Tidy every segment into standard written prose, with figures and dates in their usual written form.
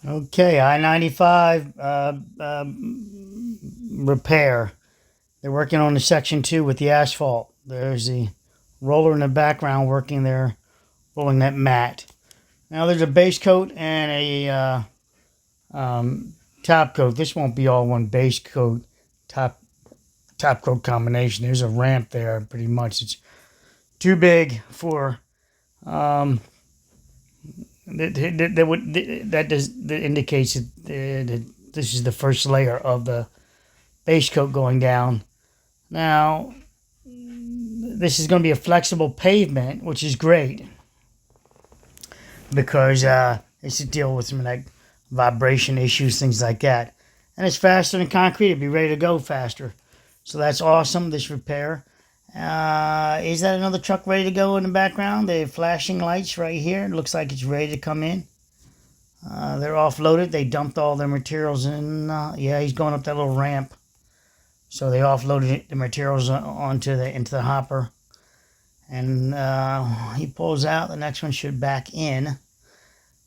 Okay, I-95 repair. They're working on the section 2 with the asphalt. There's the roller in the background working there, rolling that mat. Now there's a base coat and a top coat. This won't be all one base coat, top coat combination. There's a ramp there, pretty much. It's too big for that indicates that this is the first layer of the base coat going down. Now, this is going to be a flexible pavement, which is great because it's to deal with some like vibration issues, things like that. And it's faster than concrete. It'll be ready to go faster. So that's awesome, this repair. Is that another truck ready to go in the background? The flashing lights right here. It looks like it's ready to come in. They're offloaded. They dumped all their materials in. Yeah, he's going up that little ramp. So they offloaded the materials into the hopper. And he pulls out. The next one should back in.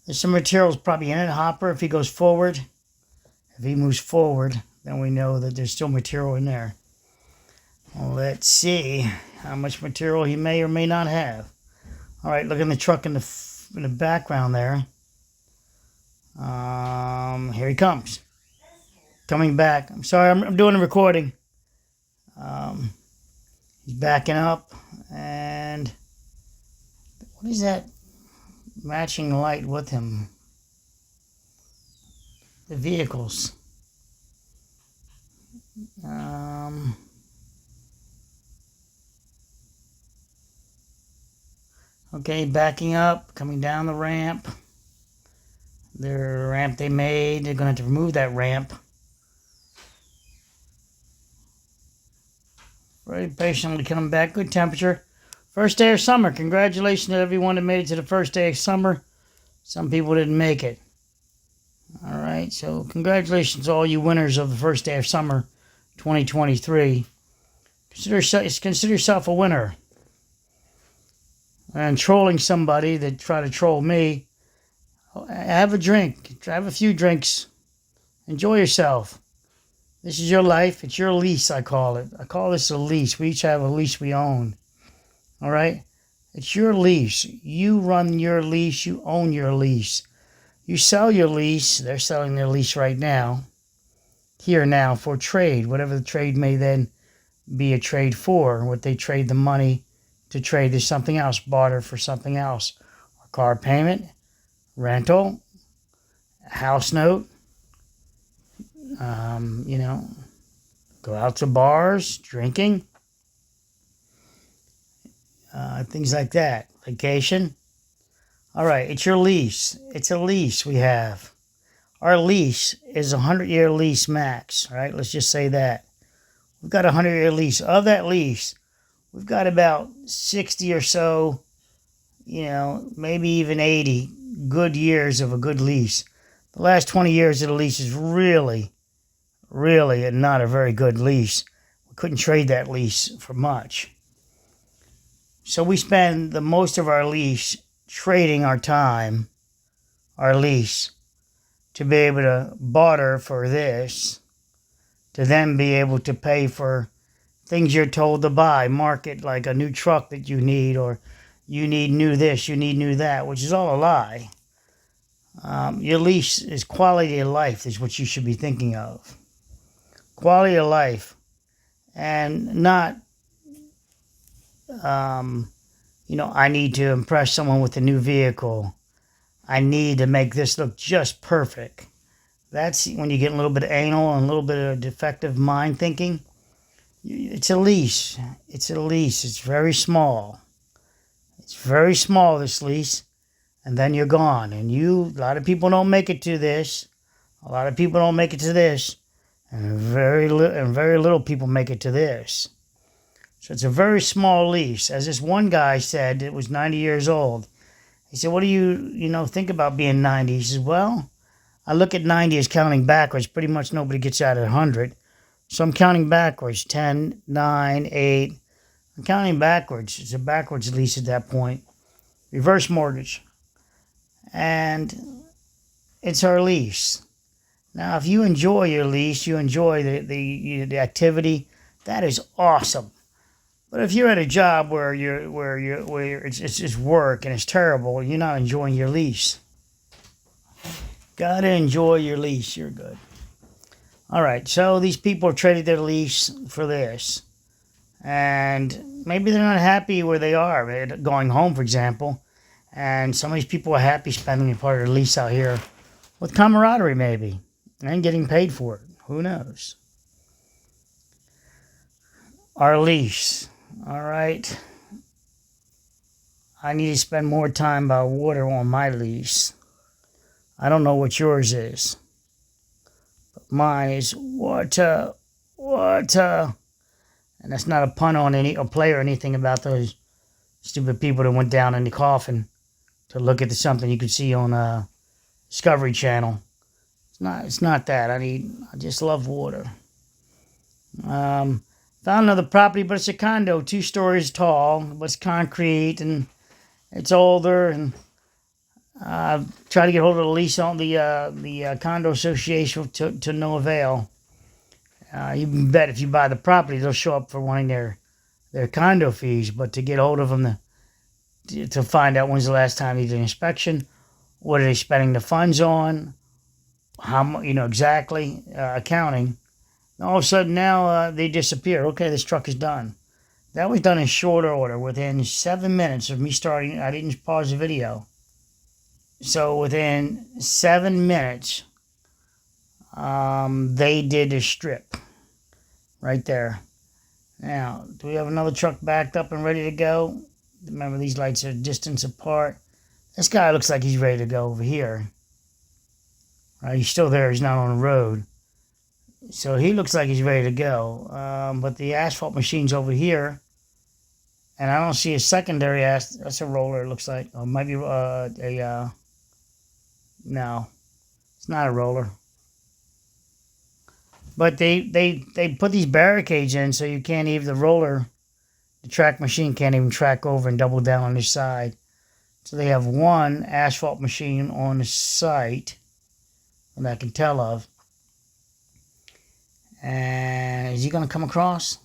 There's some materials probably in the hopper if he goes forward. If he moves forward, then we know that there's still material in there. Well, let's see how much material he may or may not have. All right, look in the truck in the background there. Here he comes. Coming back. I'm sorry, I'm doing a recording. He's backing up, and what is that matching light with him? The vehicles. Okay, backing up, coming down the ramp. Their ramp they made, they're going to have to remove that ramp. Very patiently coming back, good temperature. First day of summer. Congratulations to everyone that made it to the first day of summer. Some people didn't make it. All right, so congratulations to all you winners of the first day of summer 2023. Consider yourself a winner. And trolling somebody that try to troll me, have a drink. Have a few drinks. Enjoy yourself. This is your life. It's your lease, I call it. I call this a lease. We each have a lease we own. All right? It's your lease. You run your lease. You own your lease. You sell your lease. They're selling their lease right now. Here now for trade. Whatever the trade may then be a trade for. What they trade the money to trade is something else. Barter for something else. A car payment. Rental. House note. Go out to bars, drinking, things like that. Vacation. All right, it's your lease. It's a lease we have. Our lease is a 100-year lease max, right? Let's just say that. We've got a 100-year lease. Of that lease, we've got about 60 or so, maybe even 80 good years of a good lease. The last 20 years of the lease is really not a very good lease. We couldn't trade that lease for much. So we spend the most of our lease trading our time, our lease, to be able to barter for this, to then be able to pay for things you're told to buy, market like a new truck that you need, or you need new this, you need new that, which is all a lie. Your lease is quality of life is what you should be thinking of. Quality of life, and not, I need to impress someone with a new vehicle. I need to make this look just perfect. That's when you get a little bit of anal and a little bit of defective mind thinking. It's a lease. It's a lease. It's very small. It's very small, this lease. And then you're gone. And a lot of people don't make it to this. A lot of people don't make it to this. And very little people make it to this. So it's a very small lease. As this one guy said, it was 90 years old. He said, what do you think about being 90? He says, well, I look at 90 as counting backwards. Pretty much nobody gets out at 100. So I'm counting backwards. 10, 9, 8. I'm counting backwards. It's a backwards lease at that point. Reverse mortgage. And it's our lease. Now, if you enjoy your lease, you enjoy the activity, that is awesome. But if you're at a job where it's just work and it's terrible, you're not enjoying your lease. Gotta enjoy your lease. You're good. All right. So these people have traded their lease for this, and maybe they're not happy where they are. Going home, for example, and some of these people are happy spending a part of their lease out here with camaraderie, maybe, and getting paid for it. Who knows? Our lease. All right. I need to spend more time by water on my lease. I don't know what yours is. But mine is water, water. And that's not a pun on a play or anything about those stupid people that went down in the coffin to look at something you could see on Discovery Channel. It's not that. I just love water. Found another property, but it's a condo, 2 stories tall, but it's concrete and it's older, and try to get hold of the lease on the condo association to no avail. You can bet if you buy the property, they'll show up for wanting their condo fees, but to get hold of them to find out when's the last time they did an inspection, what are they spending the funds on, how exactly accounting. And all of a sudden now they disappear. Okay, this truck is done. That was done in short order, within 7 minutes of me starting. I didn't pause the video. So within 7 minutes, they did a strip right there. Now, do we have another truck backed up and ready to go? Remember, these lights are distance apart. This guy looks like he's ready to go over here. Right, he's still there. He's not on the road. So he looks like he's ready to go. But the asphalt machine's over here. And I don't see a secondary that's a roller, it looks like. Or it might be no, it's not a roller. But they put these barricades in so you can't even, the track machine can't even track over and double down on this side. So they have one asphalt machine on the site that I can tell of. And is he going to come across?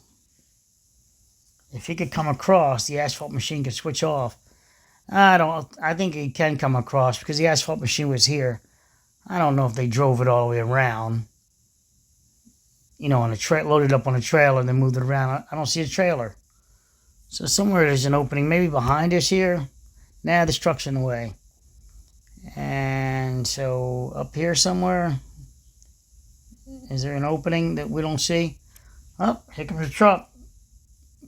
If he could come across, the asphalt machine could switch off. I think he can come across because the asphalt machine was here. I don't know if they drove it all the way around. On a loaded up on a trailer and then moved it around. I don't see a trailer. So somewhere there's an opening, maybe behind us here. Nah, this truck's in the way. And so up here somewhere, is there an opening that we don't see? Oh, here comes a truck.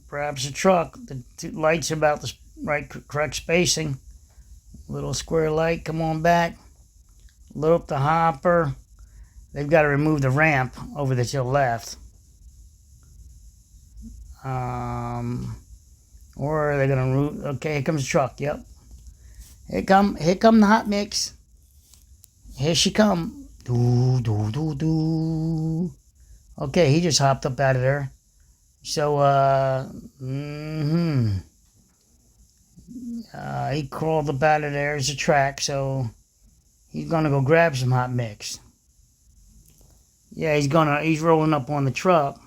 Perhaps a truck. The 2 lights are about the correct spacing. Little square light, come on back. Load up the hopper. They've got to remove the ramp over to the left. Or they're going to... Okay, here comes the truck, yep. Here come the hot mix. Here she come. Doo, doo, doo, doo. Okay, he just hopped up out of there. So, he crawled up out of there. There's a track, so he's going to go grab some hot mix. Yeah, he's rolling up on the truck.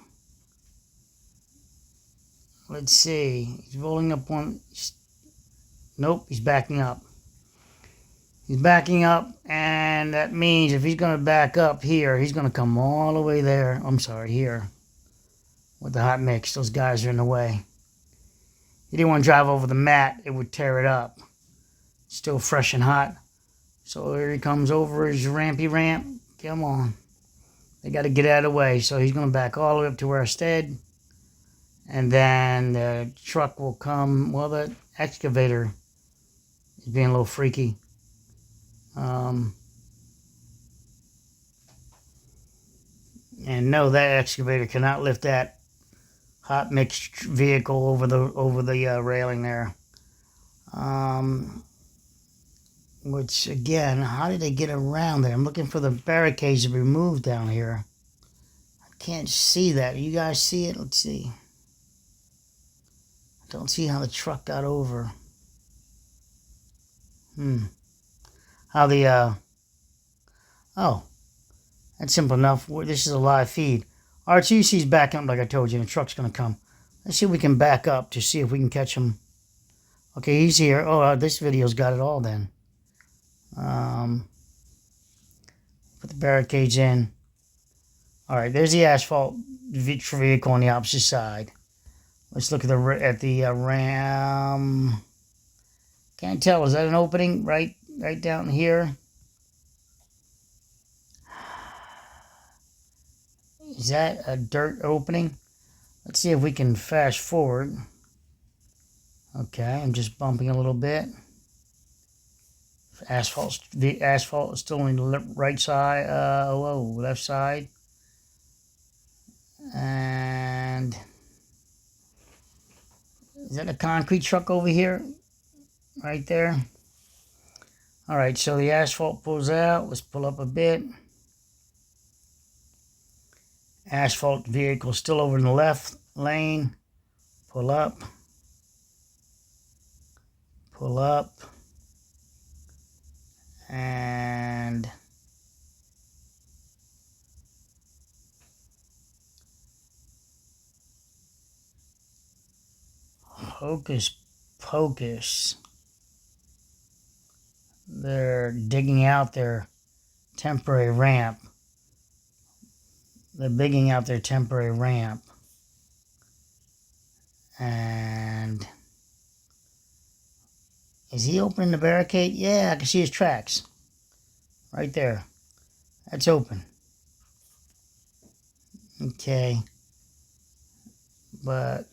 Let's see. He's rolling up on... Nope, he's backing up. He's backing up, and that means if he's going to back up here, he's going to come all the way there. I'm sorry, here. With the hot mix. Those guys are in the way. He didn't want to drive over the mat. It would tear it up. Still fresh and hot. So here he comes over his rampy ramp. Come on. They got to get out of the way. So he's going to back all the way up to where I stood. And then the truck will come. Well, the excavator is being a little freaky. And no, that excavator cannot lift that hot mix vehicle over the railing there. Which again, how did they get around there? I'm looking for the barricades to be removed down here. I can't see that. You guys see it? Let's see. I don't see how the truck got over. How the Oh, that's simple enough. This is a live feed. All right, so you see he's backing up like I told you, and the truck's going to come. Let's see if we can back up to see if we can catch him. Okay, he's here. Oh, this video's got it all then. Put the barricades in. All right, there's the asphalt vehicle on the opposite side. Let's look at the ram. Can't tell. Is that an opening right down here? Is that a dirt opening? Let's see if we can fast forward. Okay, I'm just bumping a little bit. The asphalt is still on the right side. Left side. And is that a concrete truck over here? Right there. All right, so the asphalt pulls out. Let's pull up a bit. Asphalt vehicle still over in the left lane. Pull up. Pull up. And hocus pocus. They're digging out their temporary ramp. They're digging out their temporary ramp. And is he opening the barricade? Yeah, I can see his tracks. Right there. That's open. Okay. But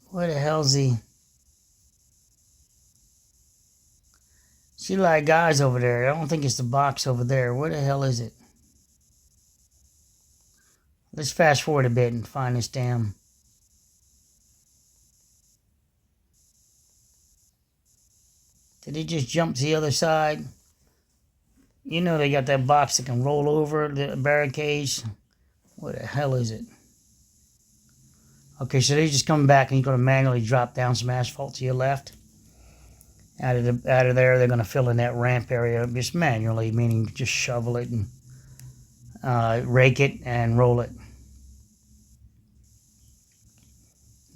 where the hell's he? See a lot of guys over there. I don't think it's the box over there. Where the hell is it? Let's fast forward a bit and find this damn. Did he just jump to the other side? You know they got that box that can roll over the barricades. Where the hell is it? Okay, so they're just coming back and you're going to manually drop down some asphalt to your left. Out of there, they're going to fill in that ramp area just manually, meaning just shovel it and rake it and roll it.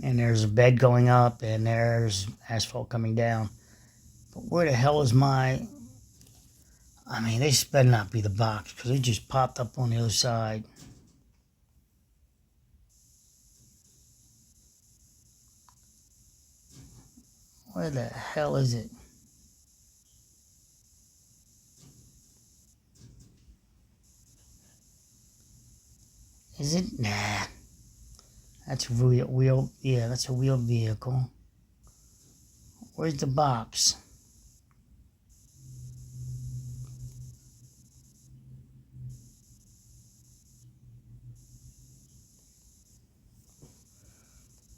And there's a bed going up and there's asphalt coming down. But where the hell is my... I mean, this better not be the box because it just popped up on the other side. Where the hell is it? Is it? Nah. That's a wheel. Yeah, that's a wheeled vehicle. Where's the box?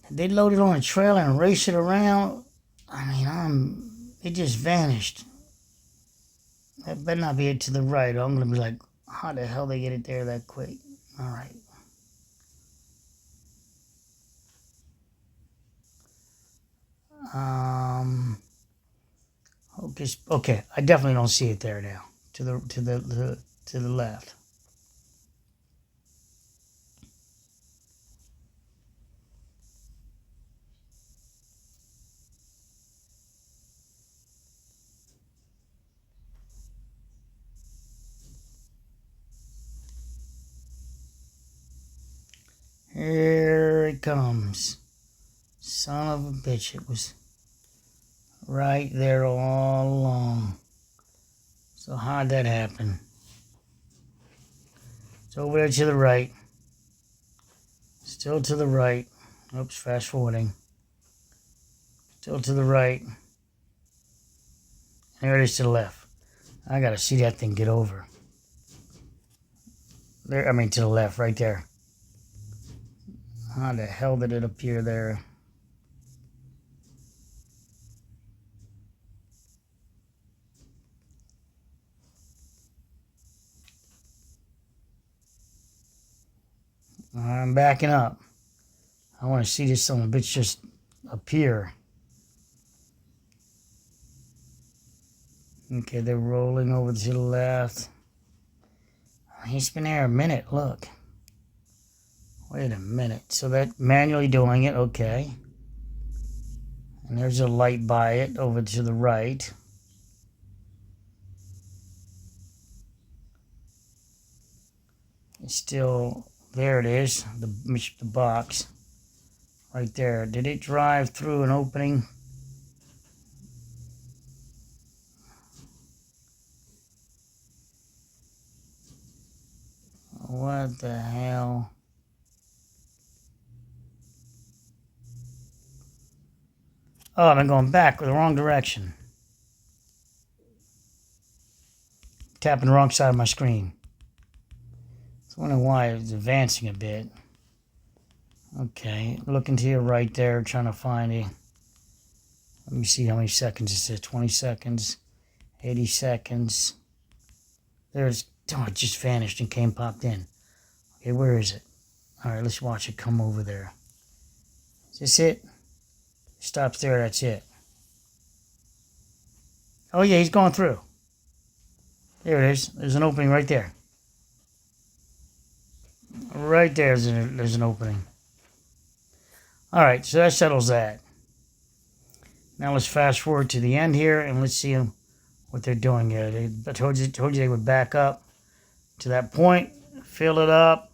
They loaded on a trailer and raced it around. I mean, it just vanished. That better not be it to the right. I'm gonna be like, how the hell they get it there that quick? All right. Okay. I definitely don't see it there now. To the left. Here it comes. Son of a bitch, it was right there all along. So how'd that happen? It's over there to the right. Still to the right. Oops, fast forwarding. Still to the right. There it is to the left. I gotta see that thing get over. There, I mean to the left, right there. How the hell did it appear there? I'm backing up. I want to see this son of a bitch just appear. Okay, they're rolling over to the left. He's been there a minute, look. Wait a minute. So that manually doing it, okay. And there's a light by it over to the right. It's still, there it is, the box. Right there. Did it drive through an opening? What the hell? Oh, I've been going back with the wrong direction. Tapping the wrong side of my screen. I was wondering why it was advancing a bit. Okay, looking to your right there, trying to find a... Let me see how many seconds it says. 20 seconds, 80 seconds. There's... Oh, it just vanished and popped in. Okay, where is it? All right, let's watch it come over there. Is this it? Stops there, that's it. Oh yeah, he's going through. There it is. There's an opening right there. Right there, there's an opening. All right, so that settles that. Now let's fast forward to the end here, and let's see what they're doing here. I told you they would back up to that point, fill it up,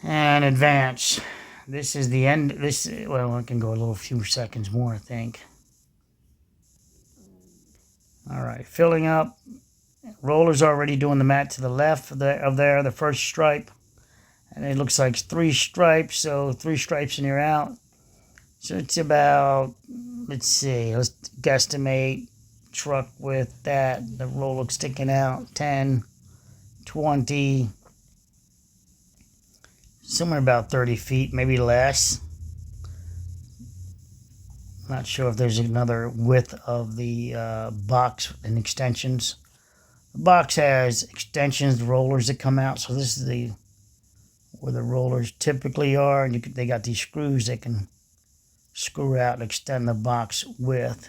and advance. This is the end. Well, I can go a few seconds more, I think. All right, filling up. Roller's already doing the mat to the left of there, the first stripe. And it looks like 3 stripes, so 3 stripes and you're out. So it's about, let's see, let's guesstimate truck with that, the roller sticking out, 10, 20, somewhere about 30 feet, maybe less. Not sure if there's another width of the box and extensions. The box has extensions, rollers that come out, so this is where the rollers typically are, and they got these screws that can screw out and extend the box width.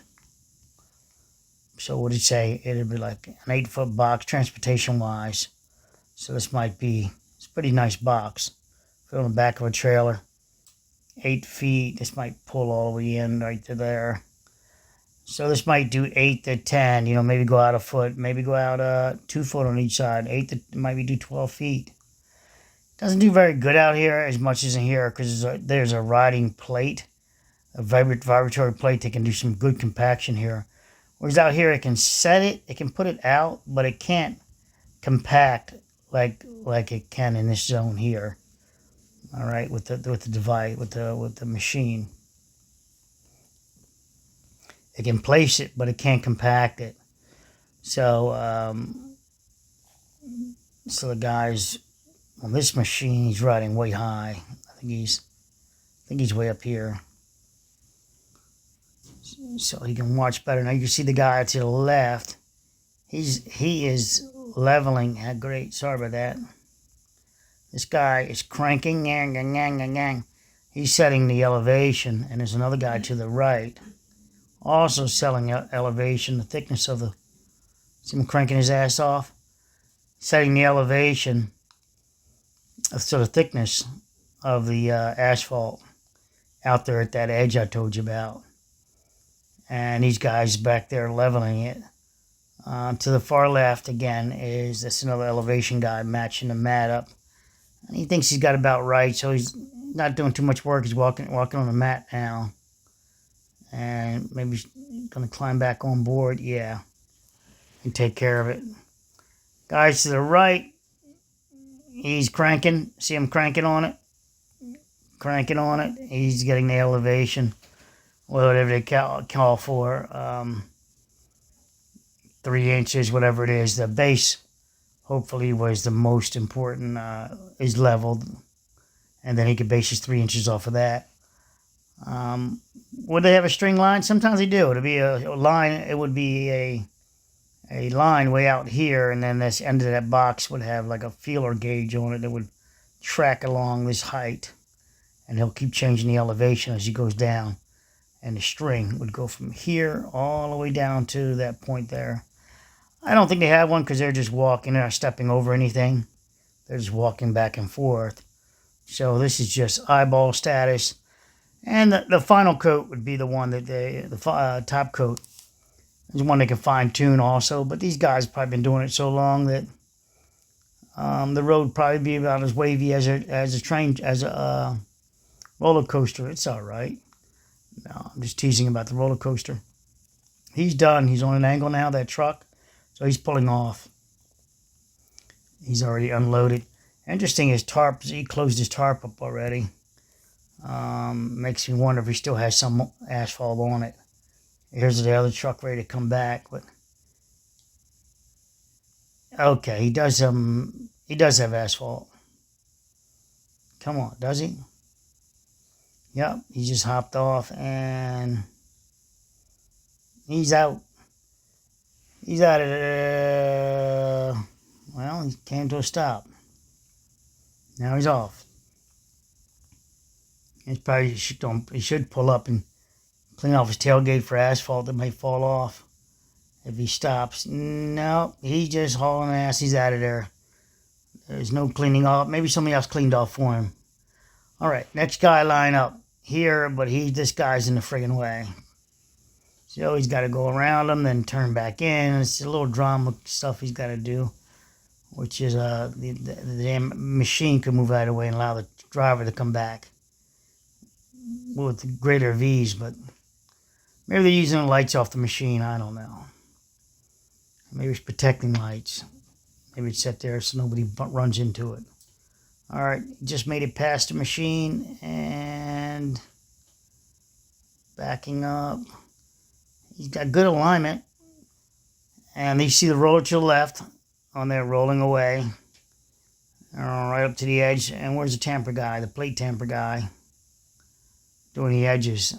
So what did it say? It'd be like an 8-foot box transportation wise. So this might be, it's a pretty nice box. Fit on the back of a trailer. 8 feet. This might pull all the way in right to there. So this might do 8 to 10. You know, maybe go out a foot, maybe go out 2 foot on each side. Maybe do 12 feet. Doesn't do very good out here as much as in here because there's a riding plate, a vibratory plate that can do some good compaction here. Whereas out here, it can set it, it can put it out, but it can't compact like it can in this zone here. All right, with the device, with the machine, it can place it, but it can't compact it. So so the guys on this machine, he's riding way high. I think he's way up here, so he can watch better. Now you can see the guy to the left. He is leveling. Great, sorry about that. This guy is cranking. He's setting the elevation, and there's another guy to the right, also setting elevation, the thickness of the. See him cranking his ass off, setting the elevation. So the thickness of the asphalt out there at that edge I told you about. And these guys back there leveling it. To the far left, again, that's another elevation guy matching the mat up. And he thinks he's got about right, so he's not doing too much work. He's walking on the mat now. And maybe he's going to climb back on board. Yeah. And take care of it. Guys to the right, he's cranking. See him cranking on it? Cranking on it. He's getting the elevation. Whatever they call for. 3 inches, whatever it is. The base, hopefully, was the most important, is leveled. And then he could base his 3 inches off of that. Would they have a string line? Sometimes they do. It'd be a line. It would be a line way out here, and then this end of that box would have like a feeler gauge on it that would track along this height. and he'll keep changing the elevation as he goes down. And the string would go from here all the way down to that point there. I don't think they have one because they're just walking. They're not stepping over anything. They're just walking back and forth. So this is just eyeball status. And the final coat would be the one that the top coat is one they can fine tune also. But these guys have probably been doing it so long that the road would probably be about as wavy as a roller coaster. It's all right. No, I'm just teasing about the roller coaster. He's done. He's on an angle now, that truck. So he's pulling off. He's already unloaded. Interesting, his tarp, he closed his tarp up already. Makes me wonder if he still has some asphalt on it. Here's the other truck ready to come back. But okay, he does have asphalt. Come on, does he? Yep, he just hopped off and he's out. He's out of there. Well, he came to a stop. Now he's off. He should pull up and clean off his tailgate for asphalt that may fall off if he stops. No, he's just hauling ass. He's out of there. There's no cleaning off. Maybe somebody else cleaned off for him. All right, next guy line up here, but this guy's in the friggin' way. So he's got to go around him, then turn back in. It's a little drama stuff he's got to do, which is the damn machine could move out of the way and allow the driver to come back with greater ease. But maybe they're using the lights off the machine. I don't know. Maybe it's protecting lights. Maybe it's set there so nobody runs into it. All right, just made it past the machine and backing up. He's got good alignment. And you see the roller to the left on there rolling away. Right up to the edge. And where's the tamper guy, the plate tamper guy? Doing the edges.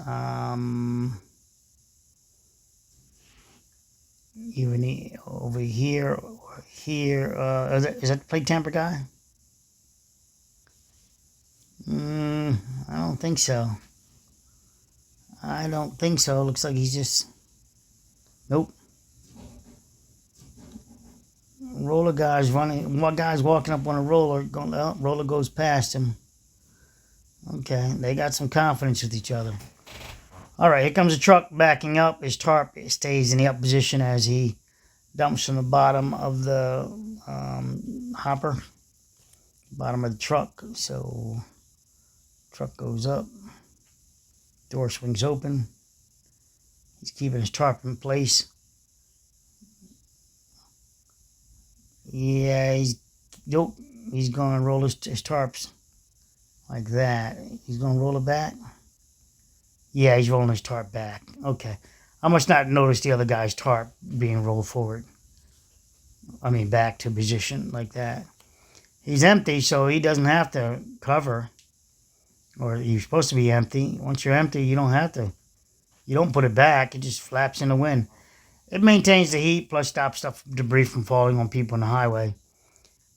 Even over here or here. Is that the plate tamper guy? I don't think so. I don't think so. Looks like he's just... Nope. Roller guy's running. One guy's walking up on a roller. Roller goes past him. Okay, they got some confidence with each other. All right, here comes the truck backing up. His tarp stays in the up position as he dumps from the bottom of the hopper. Bottom of the truck. So, truck goes up. Door swings open. He's keeping his tarp in place. Yeah, he's going to roll his tarps like that. He's going to roll it back. Yeah, he's rolling his tarp back. Okay. I must not notice the other guy's tarp being rolled forward. I mean, back to position like that. He's empty, so he doesn't have to cover. Or you're supposed to be empty. Once you're empty, you don't have to. You don't put it back. It just flaps in the wind. It maintains the heat, plus stops debris from falling on people on the highway.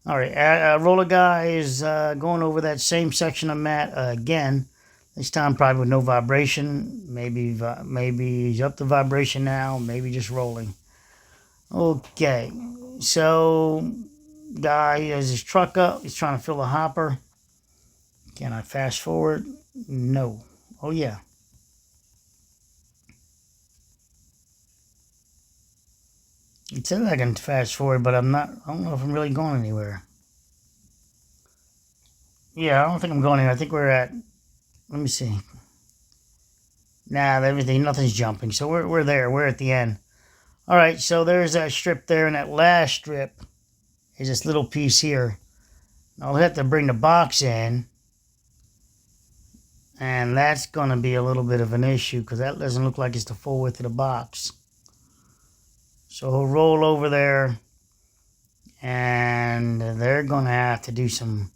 All right, roller guy is going over that same section of mat again. This time probably with no vibration. Maybe he's up to vibration now. Maybe just rolling. Okay, so guy has his truck up. He's trying to fill the hopper. Can I fast forward? No. Oh, yeah. It says I can fast forward, but I'm not. I don't know if I'm really going anywhere. Yeah, I don't think I'm going anywhere. I think we're at... Let me see. Nah, nothing's jumping. So we're there. We're at the end. All right, so there's that strip there, and that last strip is this little piece here. I'll have to bring the box in. And that's going to be a little bit of an issue because that doesn't look like it's the full width of the box. So he'll roll over there and they're going to have to do some...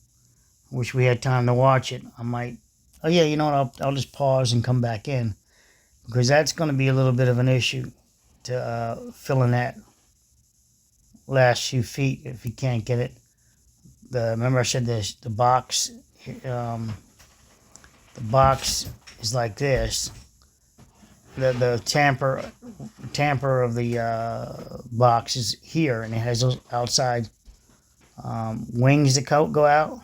Wish we had time to watch it. I might... Oh yeah, you know what? I'll just pause and come back in because that's going to be a little bit of an issue to fill in that last few feet if you can't get it. Remember I said this, the box... the The box is like this. The tamper of the box is here, and it has those outside wings that go out.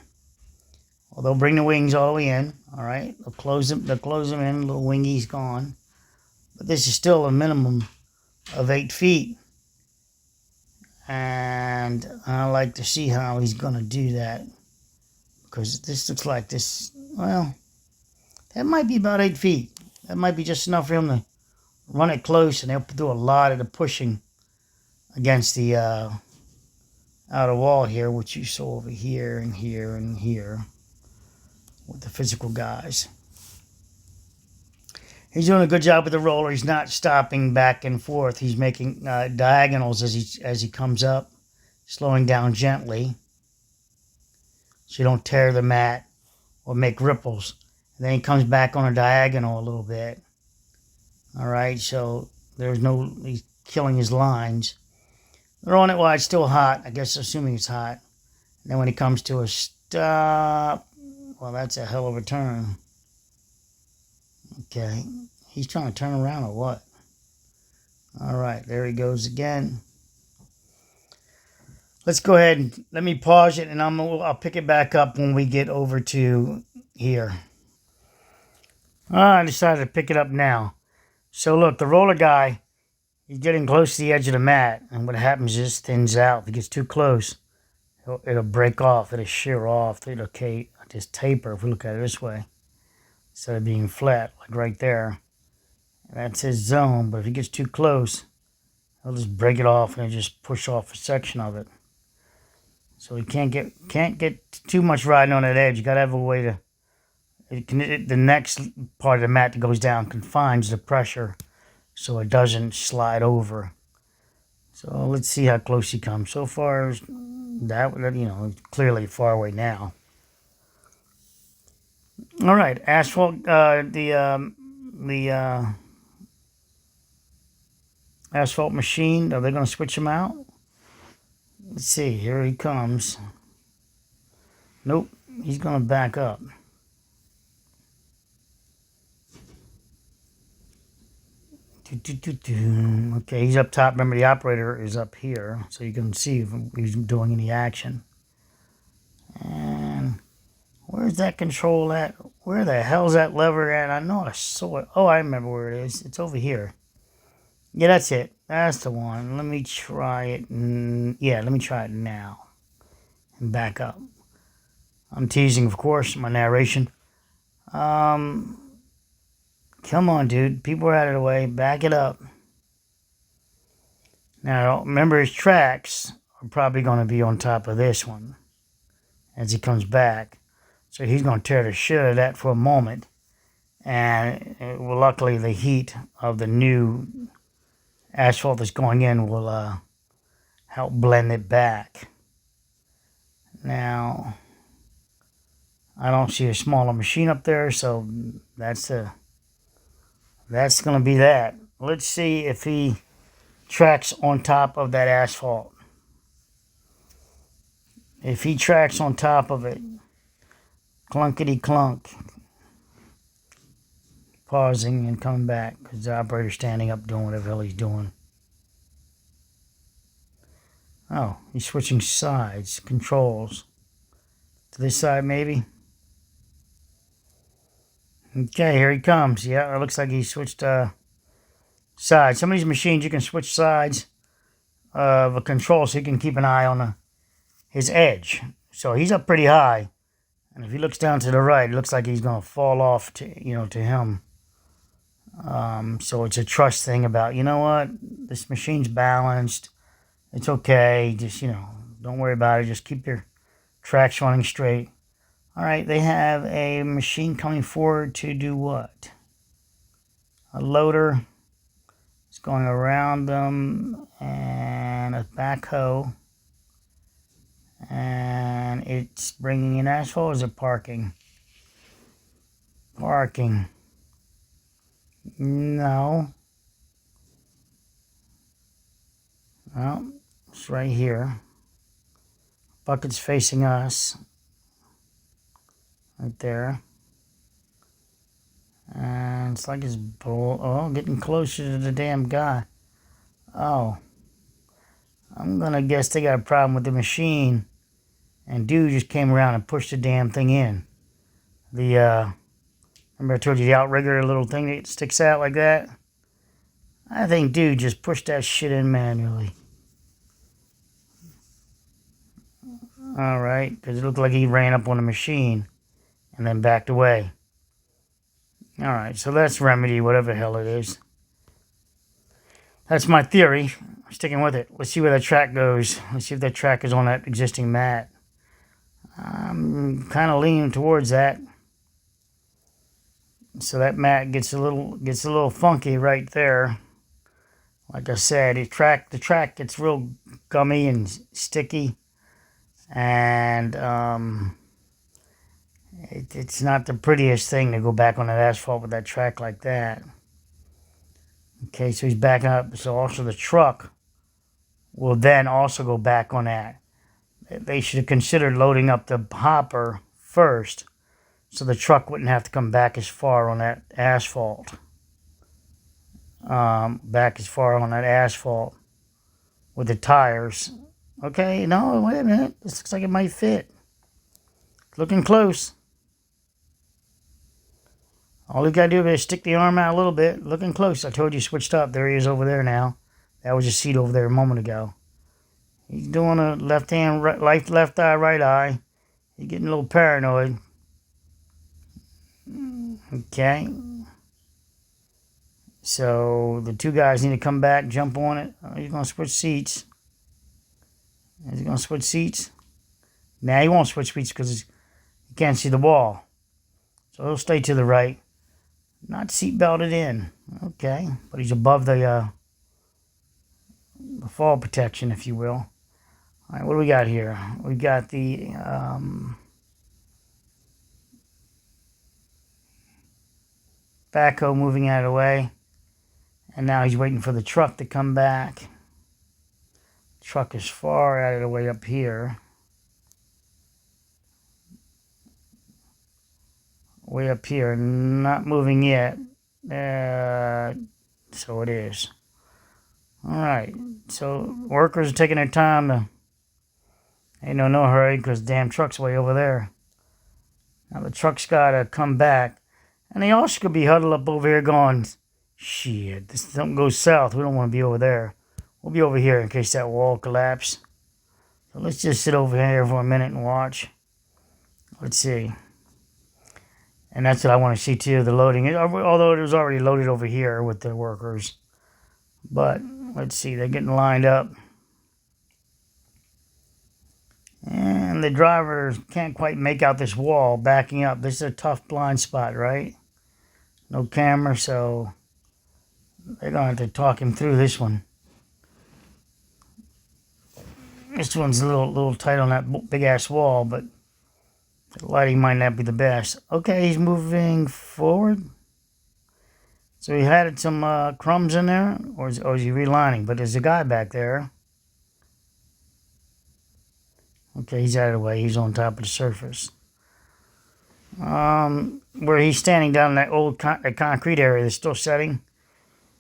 Well, they'll bring the wings all the way in. All right, they'll close them. They'll close them in. Little wingy's gone, but this is still a minimum of 8 feet. And I like to see how he's gonna do that, because this looks like this. Well, that might be about 8 feet. That might be just enough for him to run it close, and they'll do a lot of the pushing against the outer wall here, which you saw over here and here and here with the physical guys. He's doing a good job with the roller. He's not stopping back and forth. He's making diagonals as he comes up, slowing down gently so you don't tear the mat or make ripples. And then he comes back on a diagonal a little bit. All right, so he's killing his lines. They're on it while it's still hot, I guess, assuming it's hot. And then when he comes to a stop, well, that's a hell of a turn. Okay, he's trying to turn around or what? All right, there he goes again. Let's go ahead and let me pause it, and I'll pick it back up when we get over to here. I decided to pick it up now. So look, the roller guy, he's getting close to the edge of the mat, and what happens is it thins out. If it gets too close, it'll break off. It'll shear off. It'll just taper, if we look at it this way, instead of being flat, like right there. And that's his zone, but if it gets too close, he'll just break it off and just push off a section of it. So you can't get too much riding on that edge. You gotta have a way to. The next part of the mat that goes down confines the pressure, so it doesn't slide over. So let's see how close he comes. So far, that clearly far away now. All right, Asphalt. The Asphalt machine. Are they going to switch him out? Let's see. Here he comes. Nope. He's going to back up. Okay, he's up top. Remember, the operator is up here, so you can see if he's doing any action. And where's that control at? Where the hell's that lever at? I know I saw it. Oh, I remember where it is. It's over here. Yeah, that's it. That's the one. Let me try it. Yeah, let me try it now. And back up. I'm teasing, of course, my narration. Come on, dude. People are out of the way. Back it up. Now, remember, his tracks are probably going to be on top of this one as he comes back. So he's going to tear the shit out of that for a moment. And luckily, the heat of the new asphalt that's going in will help blend it back. Now, I don't see a smaller machine up there, so that's going to be that. Let's see if he tracks on top of that asphalt. If he tracks on top of it, clunkety clunk. Pausing and coming back because the operator's standing up doing whatever the hell he's doing. Oh, he's switching sides, controls. To this side, maybe? Okay, here he comes. Yeah, it looks like he switched sides. Some of these machines, you can switch sides of a control so you can keep an eye on his edge. So he's up pretty high. And if he looks down to the right, it looks like he's going to fall off to him. So it's a trust thing about, you know what, this machine's balanced. It's okay. Just, don't worry about it. Just keep your tracks running straight. All right, they have a machine coming forward to do what? A loader is going around them, and a backhoe. And it's bringing in asphalt. Or is it parking? Parking. No. Well, it's right here. Bucket's facing us. Right there. Looks like it's getting closer to the damn guy. Oh. I'm gonna guess they got a problem with the machine. And dude just came around and pushed the damn thing in. Remember I told you the outrigger, a little thing that sticks out like that? I think dude just pushed that shit in manually. Alright, because it looked like he ran up on the machine and then backed away. Alright, so let's remedy whatever the hell it is. That's my theory. I'm sticking with it. Let's see where that track goes. Let's see if that track is on that existing mat. I'm kind of leaning towards that. So that mat gets a little funky right there. Like I said, the track gets real gummy and sticky, and it's not the prettiest thing to go back on that asphalt with that track like that. Okay, so he's backing up. So also the truck will then also go back on that. They should have considered loading up the hopper first, so the truck wouldn't have to come back as far on that asphalt. Back as far on that asphalt with the tires. Okay, no, wait a minute. This looks like it might fit. Looking close. All you gotta do is stick the arm out a little bit. Looking close. I told you switched up. There he is over there now. That was his seat over there a moment ago. He's doing a left hand, left eye, right eye. He's getting a little paranoid. Okay. So the two guys need to come back, jump on it. He's going to switch seats. Is he going to switch seats? Nah, he won't switch seats because he can't see the wall. So he'll stay to the right. Not seat belted in. Okay. But he's above the fall protection, if you will. All right, what do we got here? We got the backhoe moving out of the way. And now he's waiting for the truck to come back. Truck is far out of the way up here. Way up here, not moving yet. So it is. Alright, so workers are taking their time to... Ain't no hurry because the damn truck's way over there. Now the truck's got to come back. And they also could be huddled up over here going, shit, this don't go south. We don't want to be over there. We'll be over here in case that wall collapses. So let's just sit over here for a minute and watch. Let's see. And that's what I want to see too, the loading. Although it was already loaded over here with the workers. But let's see, they're getting lined up. And the driver can't quite make out this wall backing up. This is a tough blind spot, right? No camera, so they're going to have to talk him through this one. This one's a little tight on that big-ass wall, but the lighting might not be the best. Okay, he's moving forward. So he had some crumbs in there, or is he relining? But there's a guy back there. Okay, he's out of the way. He's on top of the surface. Where he's standing down in that old concrete area that's still setting.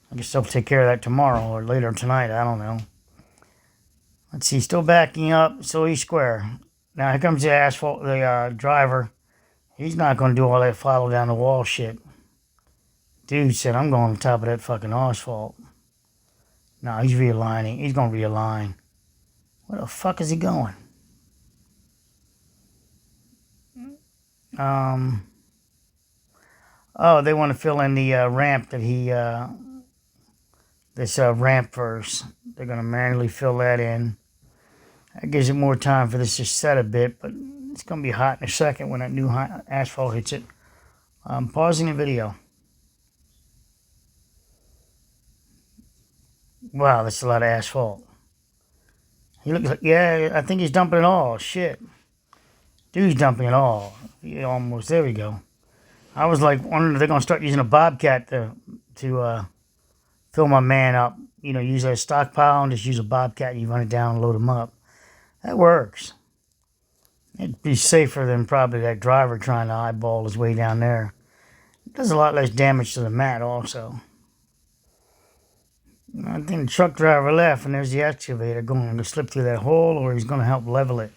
I guess they'll take care of that tomorrow or later tonight. I don't know. Let's see. Still backing up. So he's square. Now here comes the asphalt. The driver. He's not going to do all that follow down the wall shit. Dude said, I'm going on top of that fucking asphalt. No, he's realigning. He's going to realign. Where the fuck is he going? Oh, they want to fill in the ramp that he, this ramp first. They're going to manually fill that in. That gives it more time for this to set a bit, but it's going to be hot in a second when that new asphalt hits it. I'm pausing the video. Wow, that's a lot of asphalt. He looks like, yeah, I think he's dumping it all. Shit. Dude's dumping it all. Almost, there we go. I was like wondering if they're going to start using a bobcat to fill my man up. You know, use a stockpile and just use a bobcat and you run it down and load him up. That works. It'd be safer than probably that driver trying to eyeball his way down there. Does a lot less damage to the mat also. I think the truck driver left, and there's the excavator going to slip through that hole, or he's going to help level it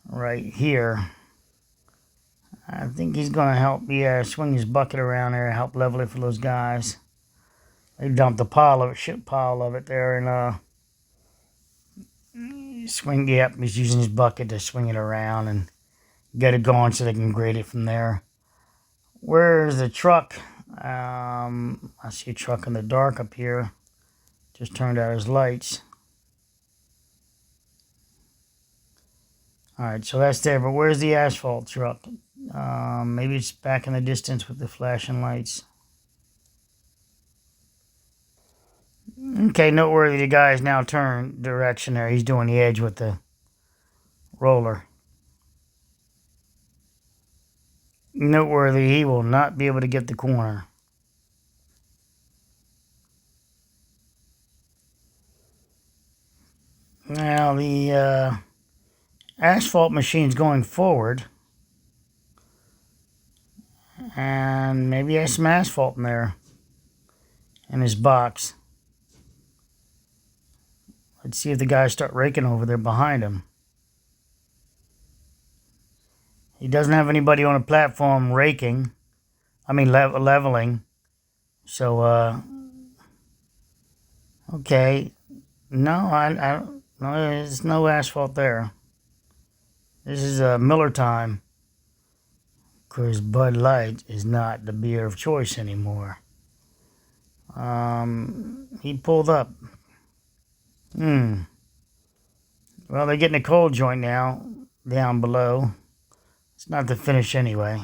right here. I think he's going to help, swing his bucket around there and help level it for those guys. They dumped a shit pile of it there, and he's using his bucket to swing it around and get it going so they can grade it from there. Where's the truck? I see a truck in the dark up here. Just turned out his lights. Alright, so that's there, but where's the asphalt truck? Maybe it's back in the distance with the flashing lights. Okay, noteworthy, the guy's now turned direction there. He's doing the edge with the roller. Noteworthy, he will not be able to get the corner. Now the asphalt machine's going forward. And maybe he has some asphalt in there. In his box. Let's see if the guys start raking over there behind him. He doesn't have anybody on a platform raking. I mean leveling. So, okay. No, no, there's no asphalt there. This is Miller time. Because Bud Light is not the beer of choice anymore. He pulled up. Well, they're getting a cold joint now, down below. It's not the finish anyway.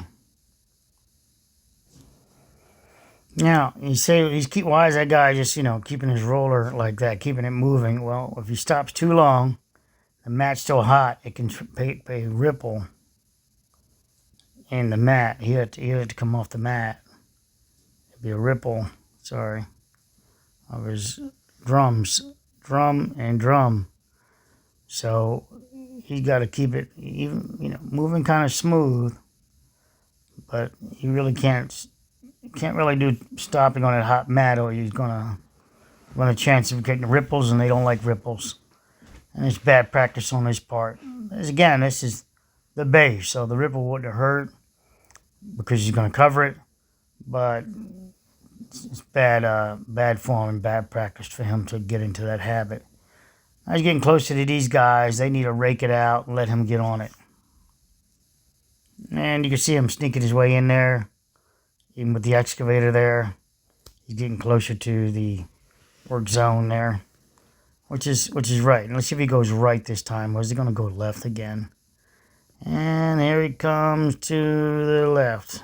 Now, you say, why is that guy just, keeping his roller like that, keeping it moving? Well, if he stops too long, the mat's still hot, it can pay a ripple in the mat. He had to come off the mat. It'd be a ripple, sorry, of his drum and drum. So he's got to keep it even, moving kind of smooth, but he really can't really do stopping on a hot mat, or he's gonna run a chance of getting ripples, and they don't like ripples, and it's bad practice on his part. Again, this is the base, so the ripple wouldn't hurt because he's gonna cover it, but it's bad form and bad practice for him to get into that habit. Now he's getting closer to these guys. They need to rake it out and let him get on it. And you can see him sneaking his way in there, even with the excavator there. He's getting closer to the work zone there, which is right. And let's see if he goes right this time, or is he going to go left again? And here he comes to the left.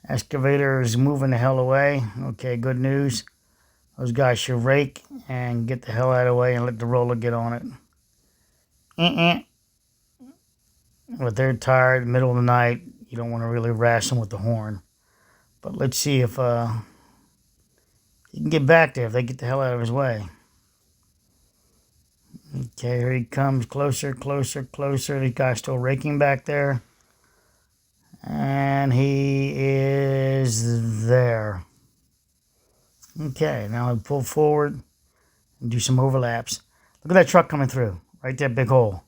Excavator is moving the hell away. Okay, good news. Those guys should rake and get the hell out of the way and let the roller get on it. But they're tired, middle of the night. You don't want to really harass them with the horn. But let's see if he can get back there if they get the hell out of his way. Okay, here he comes, closer, closer, closer. The guy's still raking back there. And he is there. Okay, now I pull forward and do some overlaps. Look at that truck coming through. Right there, big hole.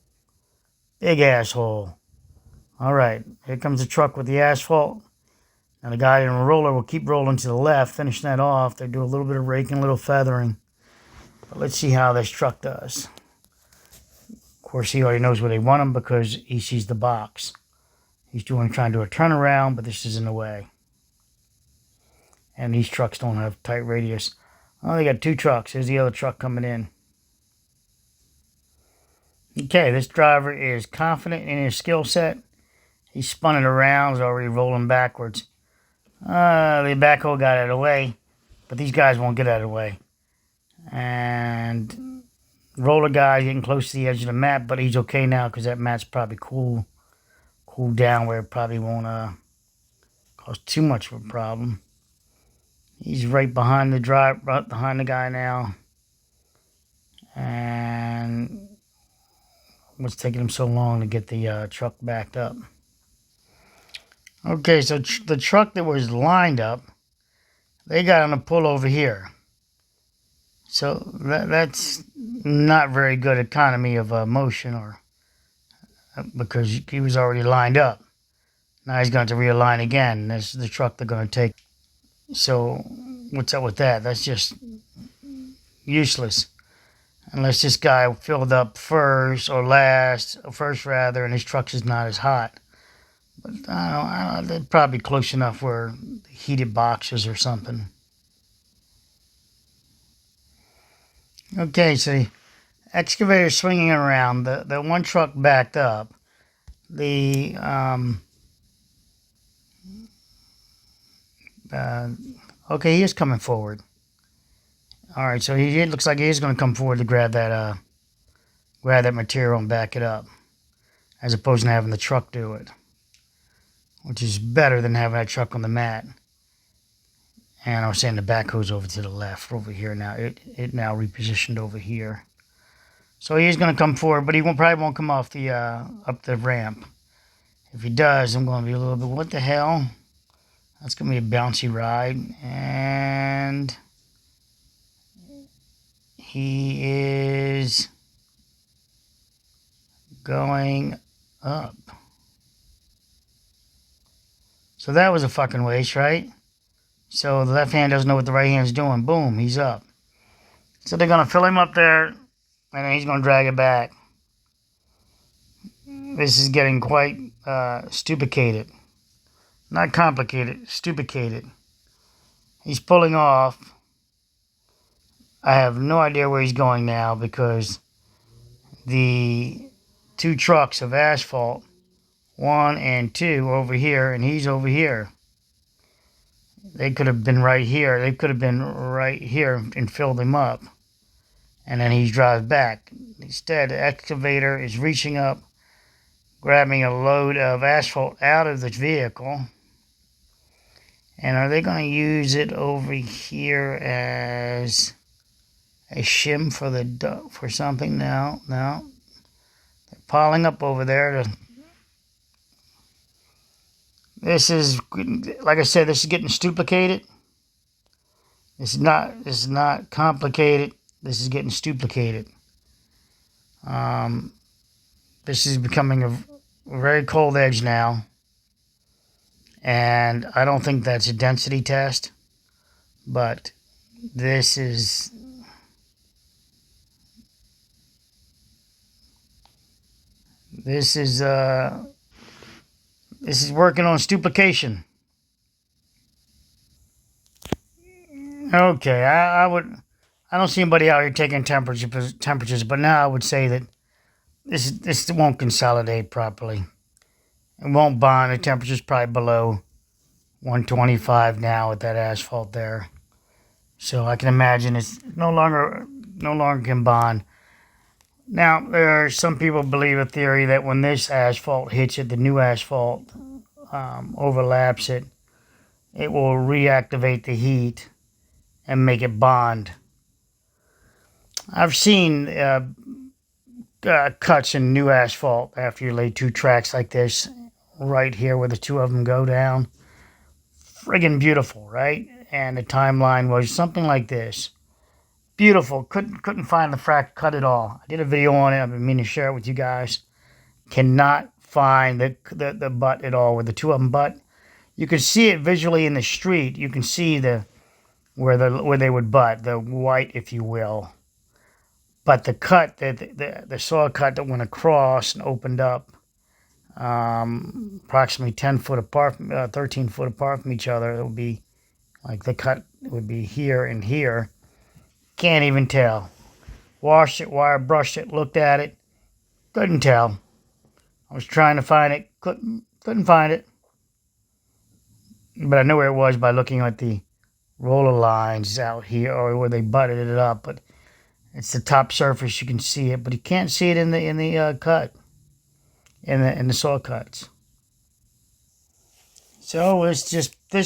Big asshole. All right, here comes the truck with the asphalt. Now the guy in the roller will keep rolling to the left, finish that off. They do a little bit of raking, a little feathering. But let's see how this truck does. Of course, he already knows where they want him because he sees the box. He's trying to do a turnaround, but this is in the way. And these trucks don't have tight radius. Oh, they got two trucks. Here's the other truck coming in. Okay, this driver is confident in his skill set. He spun it around, is already rolling backwards. The backhoe got out of the way, but these guys won't get out of the way. And roller guy getting close to the edge of the mat, but he's okay now because that mat's probably cooled down where it probably won't cause too much of a problem. He's right behind the guy now. And what's taking him so long to get the truck backed up? Okay, so the truck that was lined up, they got on a pull over here. So that's not very good economy of motion, or because he was already lined up. Now he's going to realign again. This is the truck they're going to take. So what's up with that? That's just useless. Unless this guy filled up first or last, first rather, and his truck is not as hot. But I don't know, they're probably close enough where heated boxes or something. Okay, so the excavator swinging around. The one truck backed up. The okay, he is coming forward. All right, so it looks like he is going to come forward to grab that material and back it up, as opposed to having the truck do it, which is better than having that truck on the mat. And I was saying the backhoe's over to the left, over here now. It now repositioned over here. So he is going to come forward, but he probably won't come off the up the ramp. If he does, I'm going to be a little bit, what the hell? That's going to be a bouncy ride. And he is going up. So that was a fucking waste, right? So the left hand doesn't know what the right hand's doing. Boom, he's up. So they're going to fill him up there, and then he's going to drag it back. This is getting quite stupicated. Not complicated, stupicated. He's pulling off. I have no idea where he's going now, because the two trucks of asphalt, 1 and 2, over here, and he's over here. They could have been right here. They could have been right here and filled him up. And then he drives back. Instead, the excavator is reaching up, grabbing a load of asphalt out of the vehicle. And are they going to use it over here as a shim for something? No. They're piling up over there. This is, like I said, this is getting stupicated. This is not complicated. This is getting stupicated. This is becoming a very cold edge now. And I don't think that's a density test. But this is... This is working on stupication. Okay, I don't see anybody out here taking temperatures, but now I would say that this won't consolidate properly. It won't bond. The temperature's probably below 125 now with that asphalt there. So I can imagine it's no longer can bond. Now, there are some people believe a theory that when this asphalt hits it, the new asphalt overlaps it, it will reactivate the heat and make it bond. I've seen cuts in new asphalt after you lay two tracks like this, right here where the two of them go down. Friggin' beautiful, right? And the timeline was something like this. Beautiful. Couldn't find the frac cut at all. I did a video on it. I've been meaning to share it with you guys. Cannot find the butt at all, where the two of them butt. You can see it visually in the street. You can see where they would butt, the white, if you will. But the cut, the saw cut that went across and opened up, approximately 10 foot apart, 13 foot apart from each other. It would be like the cut would be here and here. Can't even tell. Washed it, wire brushed it, looked at it. Couldn't tell. I was trying to find it. Couldn't find it. But I know where it was by looking at the roller lines out here, or where they butted it up. But it's the top surface. You can see it, but you can't see it in the cut, in the saw cuts. So this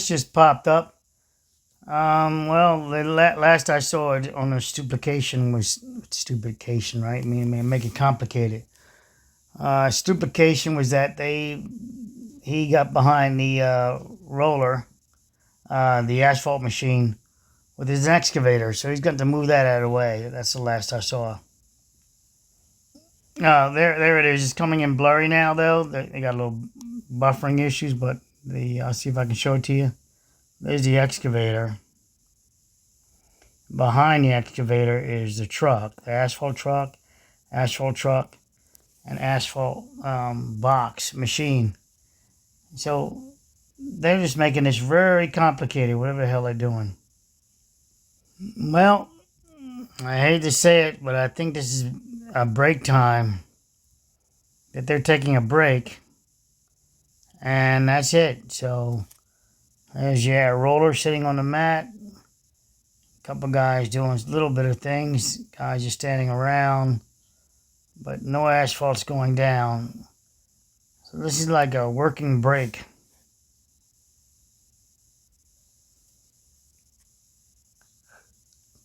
just popped up. Well, the last I saw it on the stupication was stupication, right? I mean, make it complicated. Stupication was that they he got behind the roller, the asphalt machine, with his excavator. So he's got to move that out of the way. That's the last I saw. There it is. It's coming in blurry now, though. They got a little buffering issues, but I'll see if I can show it to you. There's the excavator. Behind the excavator is the truck, the asphalt truck, and asphalt box machine. So they're just making this very complicated, whatever the hell they're doing. Well, I hate to say it, but I think this is a break time. That they're taking a break. And that's it. So there's your roller sitting on the mat. A couple guys doing a little bit of things. Guys just standing around. But no asphalt's going down. So this is like a working break.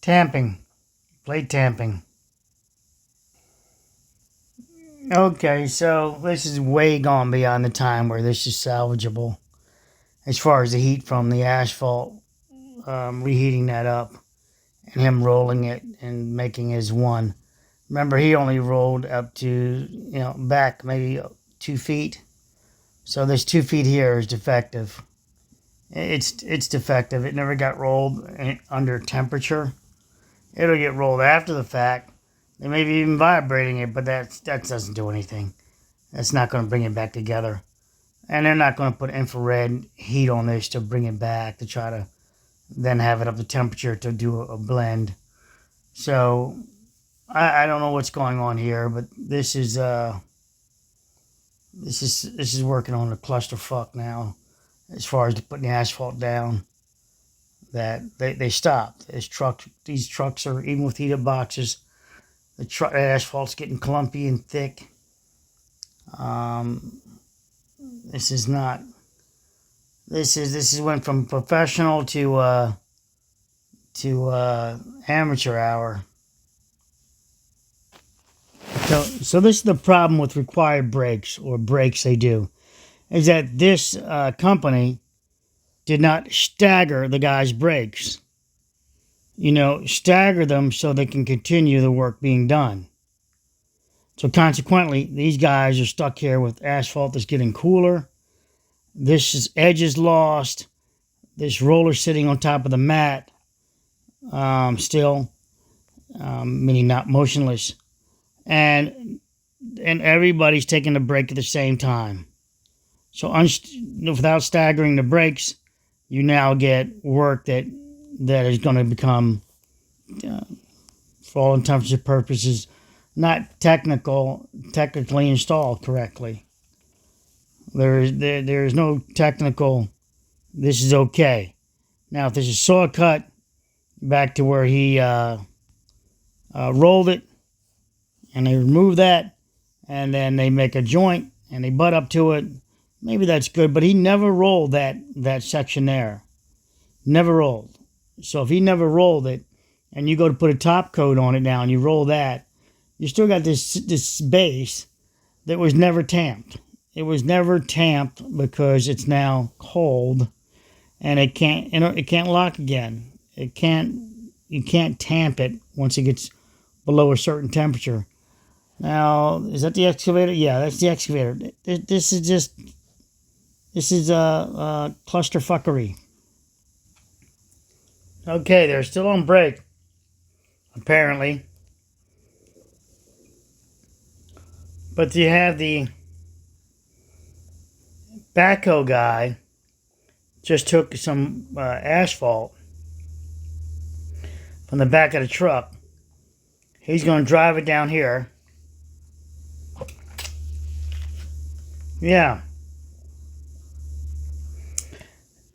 Tamping. Plate tamping. Okay, so this is way gone beyond the time where this is salvageable. As far as the heat from the asphalt, reheating that up. And him rolling it and making his one. Remember, he only rolled up to, back maybe 2 feet. So this 2 feet here is defective. It's defective. It never got rolled under temperature. It'll get rolled after the fact. They may be even vibrating it, but that doesn't do anything. That's not going to bring it back together. And they're not going to put infrared heat on this to bring it back, to try to then have it up to temperature to do a blend. So I don't know what's going on here, but this is working on a clusterfuck now, as far as putting the asphalt down. That they stopped. These trucks are, even with heated boxes, the asphalt's getting clumpy and thick. This is not. This went from professional to amateur hour. So this is the problem with required brakes, or brakes they do, is that this company did not stagger the guy's brakes. Stagger them so they can continue the work being done. So consequently, these guys are stuck here with asphalt that's getting cooler. This edge is lost. This roller sitting on top of the mat, still, meaning not motionless. And everybody's taking a break at the same time. So without staggering the brakes, you now get work that is going to become, for all intents and purposes, not technically installed correctly. There is no technical, this is okay. Now, if this is saw cut, back to where he rolled it, and they remove that, and then they make a joint, and they butt up to it, maybe that's good, but he never rolled that section there. Never rolled. So if he never rolled it, and you go to put a top coat on it now, and you roll that, you still got this base that was never tamped. It was never tamped because it's now cold, and it can't lock again. You can't tamp it once it gets below a certain temperature. Now, is that the excavator? Yeah, that's the excavator. This is clusterfuckery. Okay, they're still on break, apparently. But you have the backhoe guy just took some asphalt from the back of the truck. He's going to drive it down here. Yeah.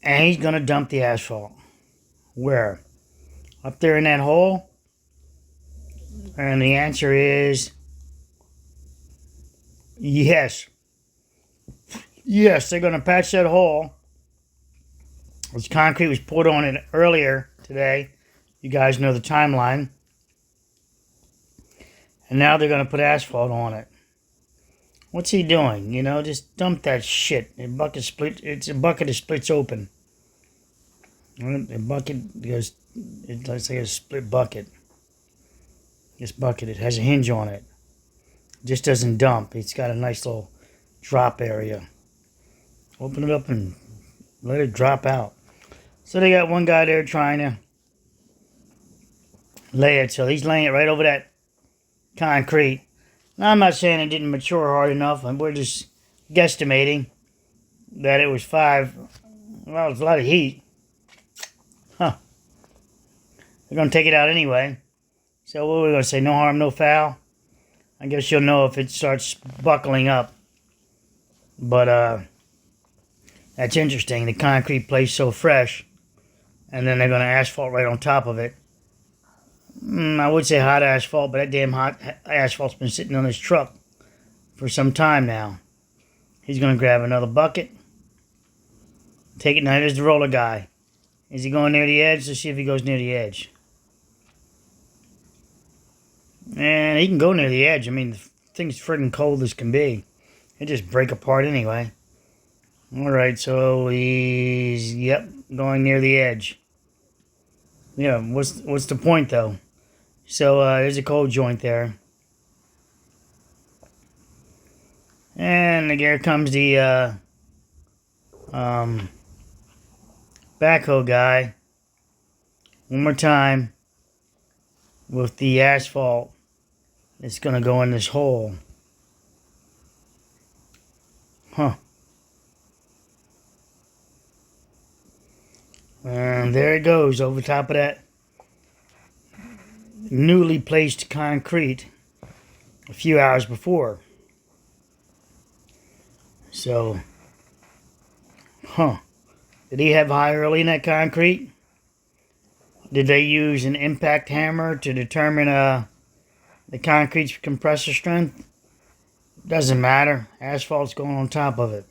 And he's going to dump the asphalt. Where? Up there in that hole? And the answer is yes. Yes, they're going to patch that hole. This concrete was poured on it earlier today. You guys know the timeline. And now they're going to put asphalt on it. What's he doing? You know, just dump that shit. A bucket split. It's a bucket that splits open. A bucket goes. It's like a split bucket. This bucket, it has a hinge on it. It just doesn't dump. It's got a nice little drop area. Open it up and let it drop out. So they got one guy there trying to lay it. So he's laying it right over that concrete. Now, I'm not saying it didn't mature hard enough. We're just guesstimating that it was 5. Well, it's a lot of heat. Huh. They're going to take it out anyway. So what are we going to say? No harm, no foul? I guess you'll know if it starts buckling up. But that's interesting. The concrete plays so fresh. And then they're going to asphalt right on top of it. I would say hot asphalt, but that damn hot asphalt's been sitting on his truck for some time now. He's going to grab another bucket. Take it. Now, there's the roller guy. Is he going near the edge? Let's see if he goes near the edge. And he can go near the edge. I mean, the thing's friggin' cold as can be. It just break apart anyway. Alright, so he's, yep, going near the edge. Yeah, what's the point, though? So, there's a cold joint there. And here comes the, backhoe guy. One more time. With the asphalt. It's going to go in this hole. Huh. And there it goes over top of that newly placed concrete a few hours before. So, did he have high early in that concrete? Did they use an impact hammer to determine the concrete's compressor strength? Doesn't matter. Asphalt's going on top of it.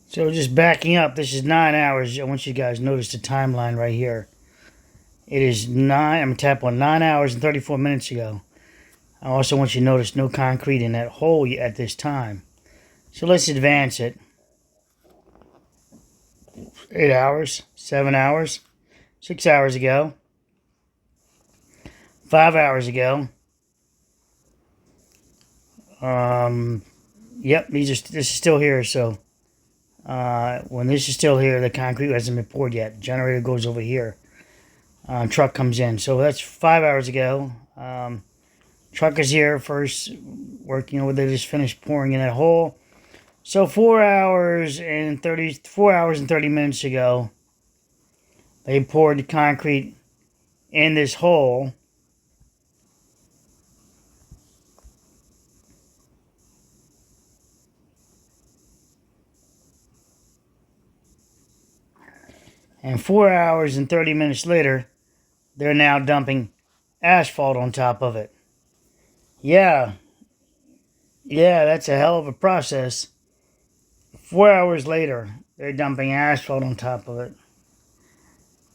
So just backing up, this is 9 hours. I want you guys to notice the timeline right here. It is 9, I'm going to tap on 9 hours and 34 minutes ago. I also want you to notice no concrete in that hole at this time. So let's advance it. 8 hours, 7 hours, 6 hours ago, 5 hours ago. Yep, this is still here, so when this is still here, the concrete hasn't been poured yet. The generator goes over here. Truck comes in. So that's 5 hours ago. Truck is here first, working over. They just finished pouring in that hole. So 4 hours and 30 minutes ago, they poured the concrete in this hole. And 4 hours and 30 minutes later, they're now dumping asphalt on top of it. Yeah, that's a hell of a process. 4 hours later, they're dumping asphalt on top of it.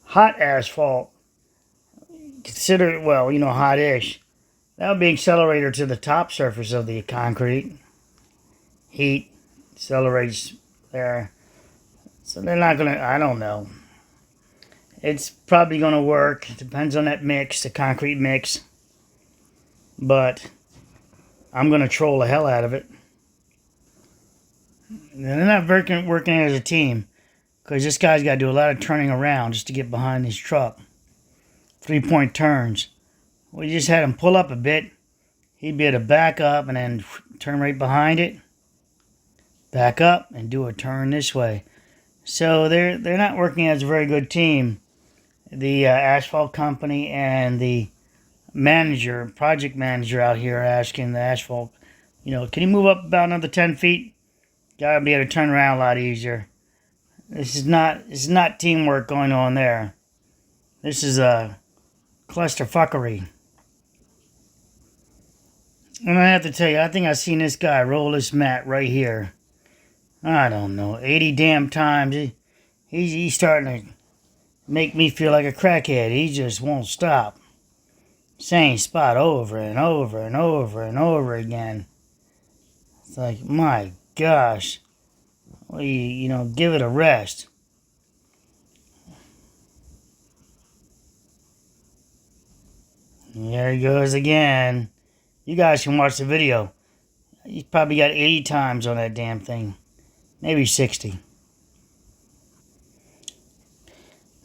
Hot asphalt. Consider it, well, hot-ish. That would be an accelerator to the top surface of the concrete. Heat accelerates there. So they're not going to, I don't know. It's probably going to work. It depends on that mix, the concrete mix. But I'm going to troll the hell out of it. And they're not working as a team. Because this guy's got to do a lot of turning around just to get behind his truck. 3-point turns. We just had him pull up a bit. He'd be able to back up and then turn right behind it. Back up and do a turn this way. So they're not working as a very good team. The asphalt company and the project manager out here asking the asphalt, can you move up about another 10 feet? Gotta be able to turn around a lot easier. This is not teamwork going on there. This is a clusterfuckery. And I have to tell you, I think I've seen this guy roll this mat right here. I don't know, 80 damn times. He's starting to make me feel like a crackhead. He just won't stop. Same spot over and over and over and over again. It's like, my gosh. Well, you know, give it a rest. And there he goes again. You guys can watch the video. He's probably got 80 times on that damn thing. Maybe 60.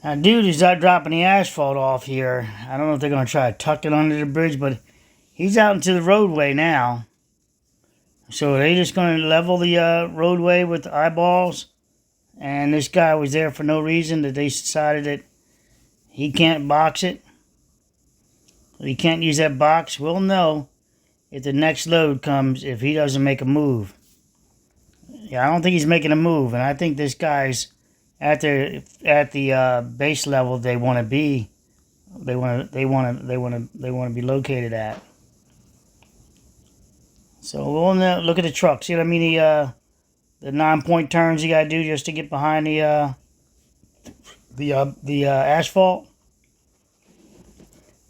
Now, dude is out dropping the asphalt off here. I don't know if they're going to try to tuck it under the bridge, but he's out into the roadway now. So are they just going to level the roadway with eyeballs? And this guy was there for no reason, that they decided that he can't box it. He can't use that box. We'll know if the next load comes, if he doesn't make a move. Yeah, I don't think he's making a move, and I think this guy's at the base level they want to be. They want to be located at. So we'll now look at the truck. See what I mean? The 9-point turns you gotta do just to get behind the asphalt.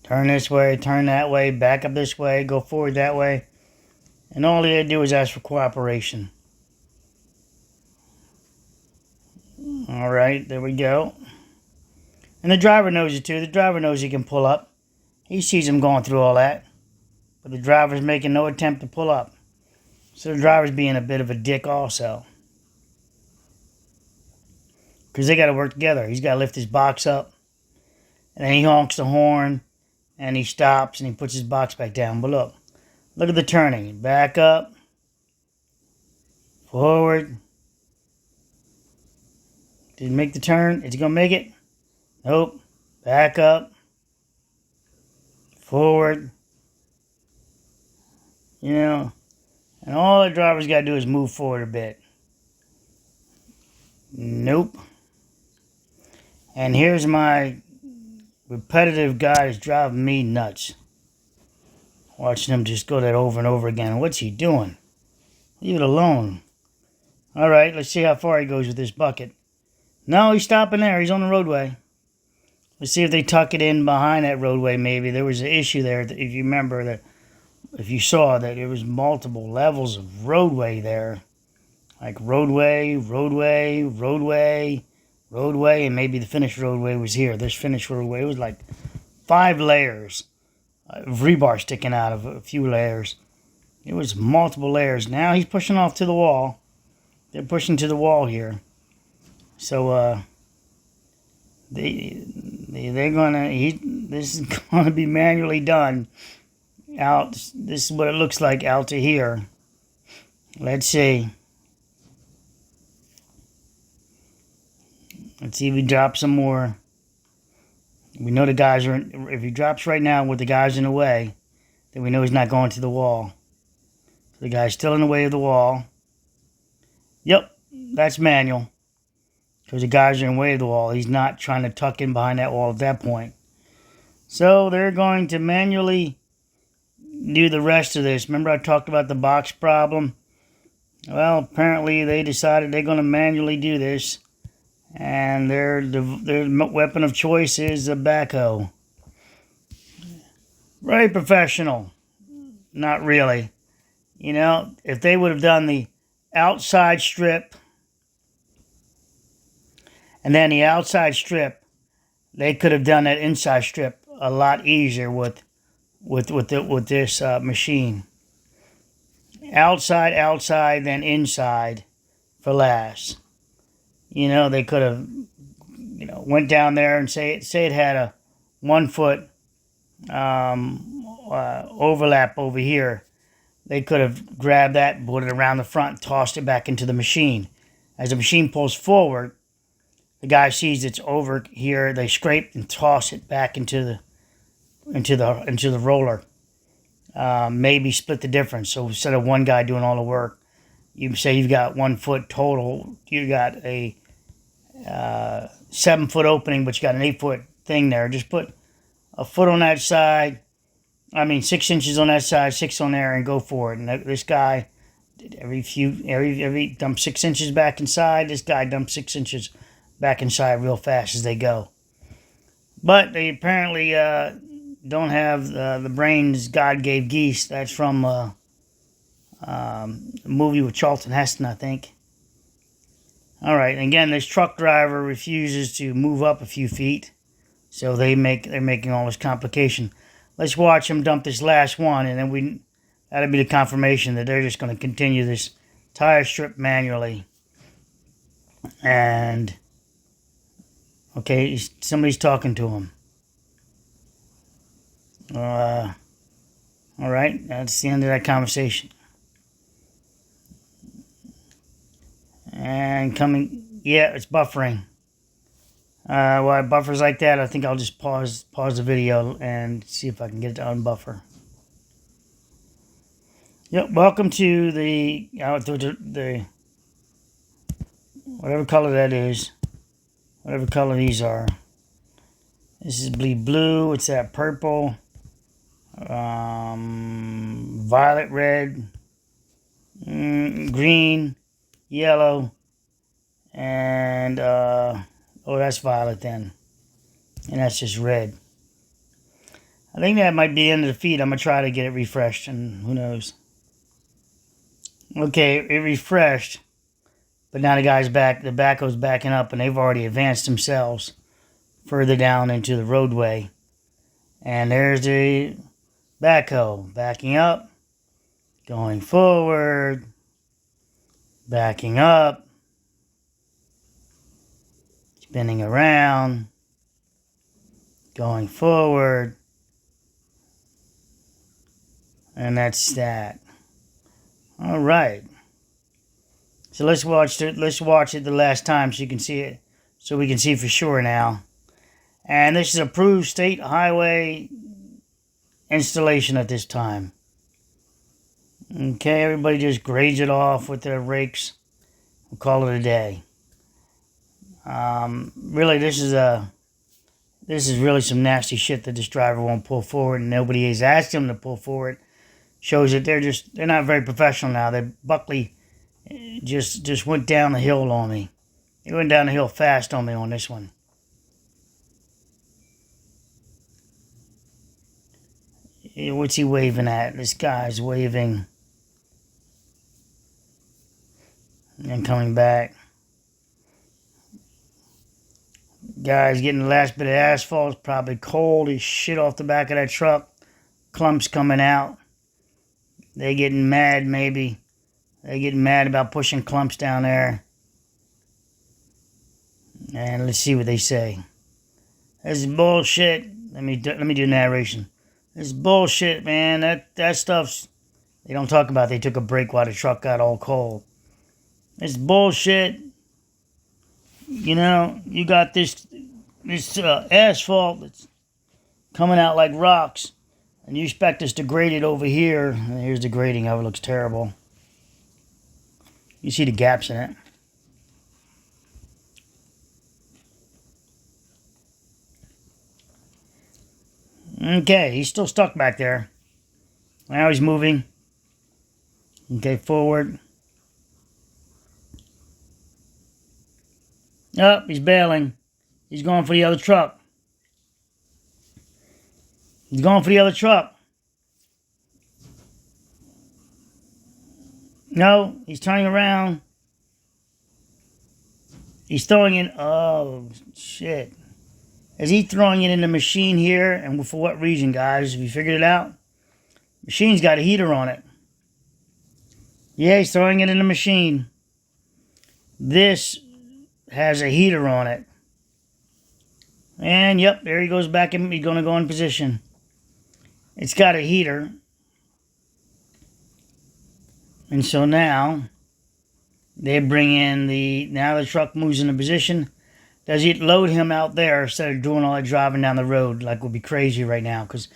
Turn this way, turn that way, back up this way, go forward that way. And all you gotta do is ask for cooperation. Alright, there we go. And the driver knows it too. The driver knows he can pull up. He sees him going through all that. But the driver's making no attempt to pull up. So the driver's being a bit of a dick also. Because they got to work together. He's got to lift his box up. And then he honks the horn. And he stops and he puts his box back down. But look. Look at the turning. Back up. Forward. Did he make the turn? Is he going to make it? Nope. Back up. Forward. You know. And all the driver's got to do is move forward a bit. Nope. And here's my repetitive guy that's driving me nuts. Watching him just go that over and over again. What's he doing? Leave it alone. Alright, let's see how far he goes with this bucket. No, he's stopping there. He's on the roadway. Let's see if they tuck it in behind that roadway maybe. There was an issue there, if you remember, that if you saw that there was multiple levels of roadway there. Like roadway, roadway, roadway, roadway, and maybe the finished roadway was here. This finished roadway was like 5 layers of rebar sticking out of a few layers. It was multiple layers. Now he's pushing off to the wall. They're pushing to the wall here. So, they're gonna, this is gonna be manually done out. This is what it looks like out to here. Let's see. Let's see if he drops some more. We know the guys are, if he drops right now with the guys in the way, then we know he's not going to the wall. So the guy's still in the way of the wall. Yep, that's manual. Because the guys are in the way of the wall. He's not trying to tuck in behind that wall at that point. So they're going to manually do the rest of this. Remember I talked about the box problem? Well, apparently they decided they're going to manually do this. And their weapon of choice is a backhoe. Very professional. Not really. You know, if they would have done the outside strip, and then the outside strip, they could have done that inside strip a lot easier with this machine. Outside, then inside for last. You know, they could have, you know, went down there and say it had a 1 foot overlap over here. They could have grabbed that, put it around the front, tossed it back into the machine. As the machine pulls forward, the guy sees it's over here. They scrape and toss it back into the roller. Maybe split the difference. So instead of one guy doing all the work, you say you've got 1 foot total. You got a 7 foot opening, but you got an 8 foot thing there. Just put a foot on that side. 6 inches on that side, 6 on there, and go for it. And this guy did every dump 6 inches back inside. This guy dumped 6 inches back inside real fast as they go. But they apparently don't have the brains God gave geese. That's from a movie with Charlton Heston, I think. All right, and again, this truck driver refuses to move up a few feet, so they're making all this complication. Let's watch them dump this last one, and then that'll be the confirmation that they're just going to continue this tire strip manually. And okay, somebody's talking to him. All right, that's the end of that conversation. And coming, yeah, it's buffering. While it buffers like that, I think I'll just pause the video and see if I can get it to unbuffer. Yep, welcome to the whatever color that is, whatever color these are. This is blue. It's that purple, violet, red, green, yellow, and oh, that's violet then, and that's just red. I think that might be the end of the feed. I'm gonna try to get it refreshed, and who knows. Okay, it refreshed, but now the backhoe's backing up, and they've already advanced themselves further down into the roadway. And there's the backhoe backing up, going forward, backing up, spinning around, going forward, and that's that. All right. So let's watch it the last time so you can see it, so we can see for sure now. And this is approved state highway installation at this time. Okay, everybody just grades it off with their rakes. We'll call it a day. Really, this is really some nasty shit that this driver won't pull forward, and nobody has asked him to pull forward. Shows that they're not very professional now. Buckley just went down the hill on me. He went down the hill fast on me on this one. What's he waving at? This guy's waving and coming back. Guy's getting the last bit of asphalt. It's probably cold as shit off the back of that truck. Clumps coming out. They getting mad, maybe. They getting mad about pushing clumps down there. And let's see what they say. This is bullshit. Let me do narration. This is bullshit, man. That stuff's... They don't talk about they took a break while the truck got all cold. It's bullshit. You know, you got this asphalt that's coming out like rocks. And you expect us to grade it over here. And here's the grading of it. It looks terrible. You see the gaps in it. Okay, he's still stuck back there. Now he's moving. Okay, forward. Oh, he's bailing. He's going for the other truck. He's going for the other truck. No, he's turning around. He's throwing in... Oh, shit. Is he throwing it in the machine here? And for what reason, guys? Have you figured it out? Machine's got a heater on it. Yeah, he's throwing it in the machine. This has a heater on it. And, yep, there he goes back. He's going to go in position. It's got a heater. And so now, they bring in now the truck moves into position. Does he load him out there instead of doing all that driving down the road like would be crazy right now? Because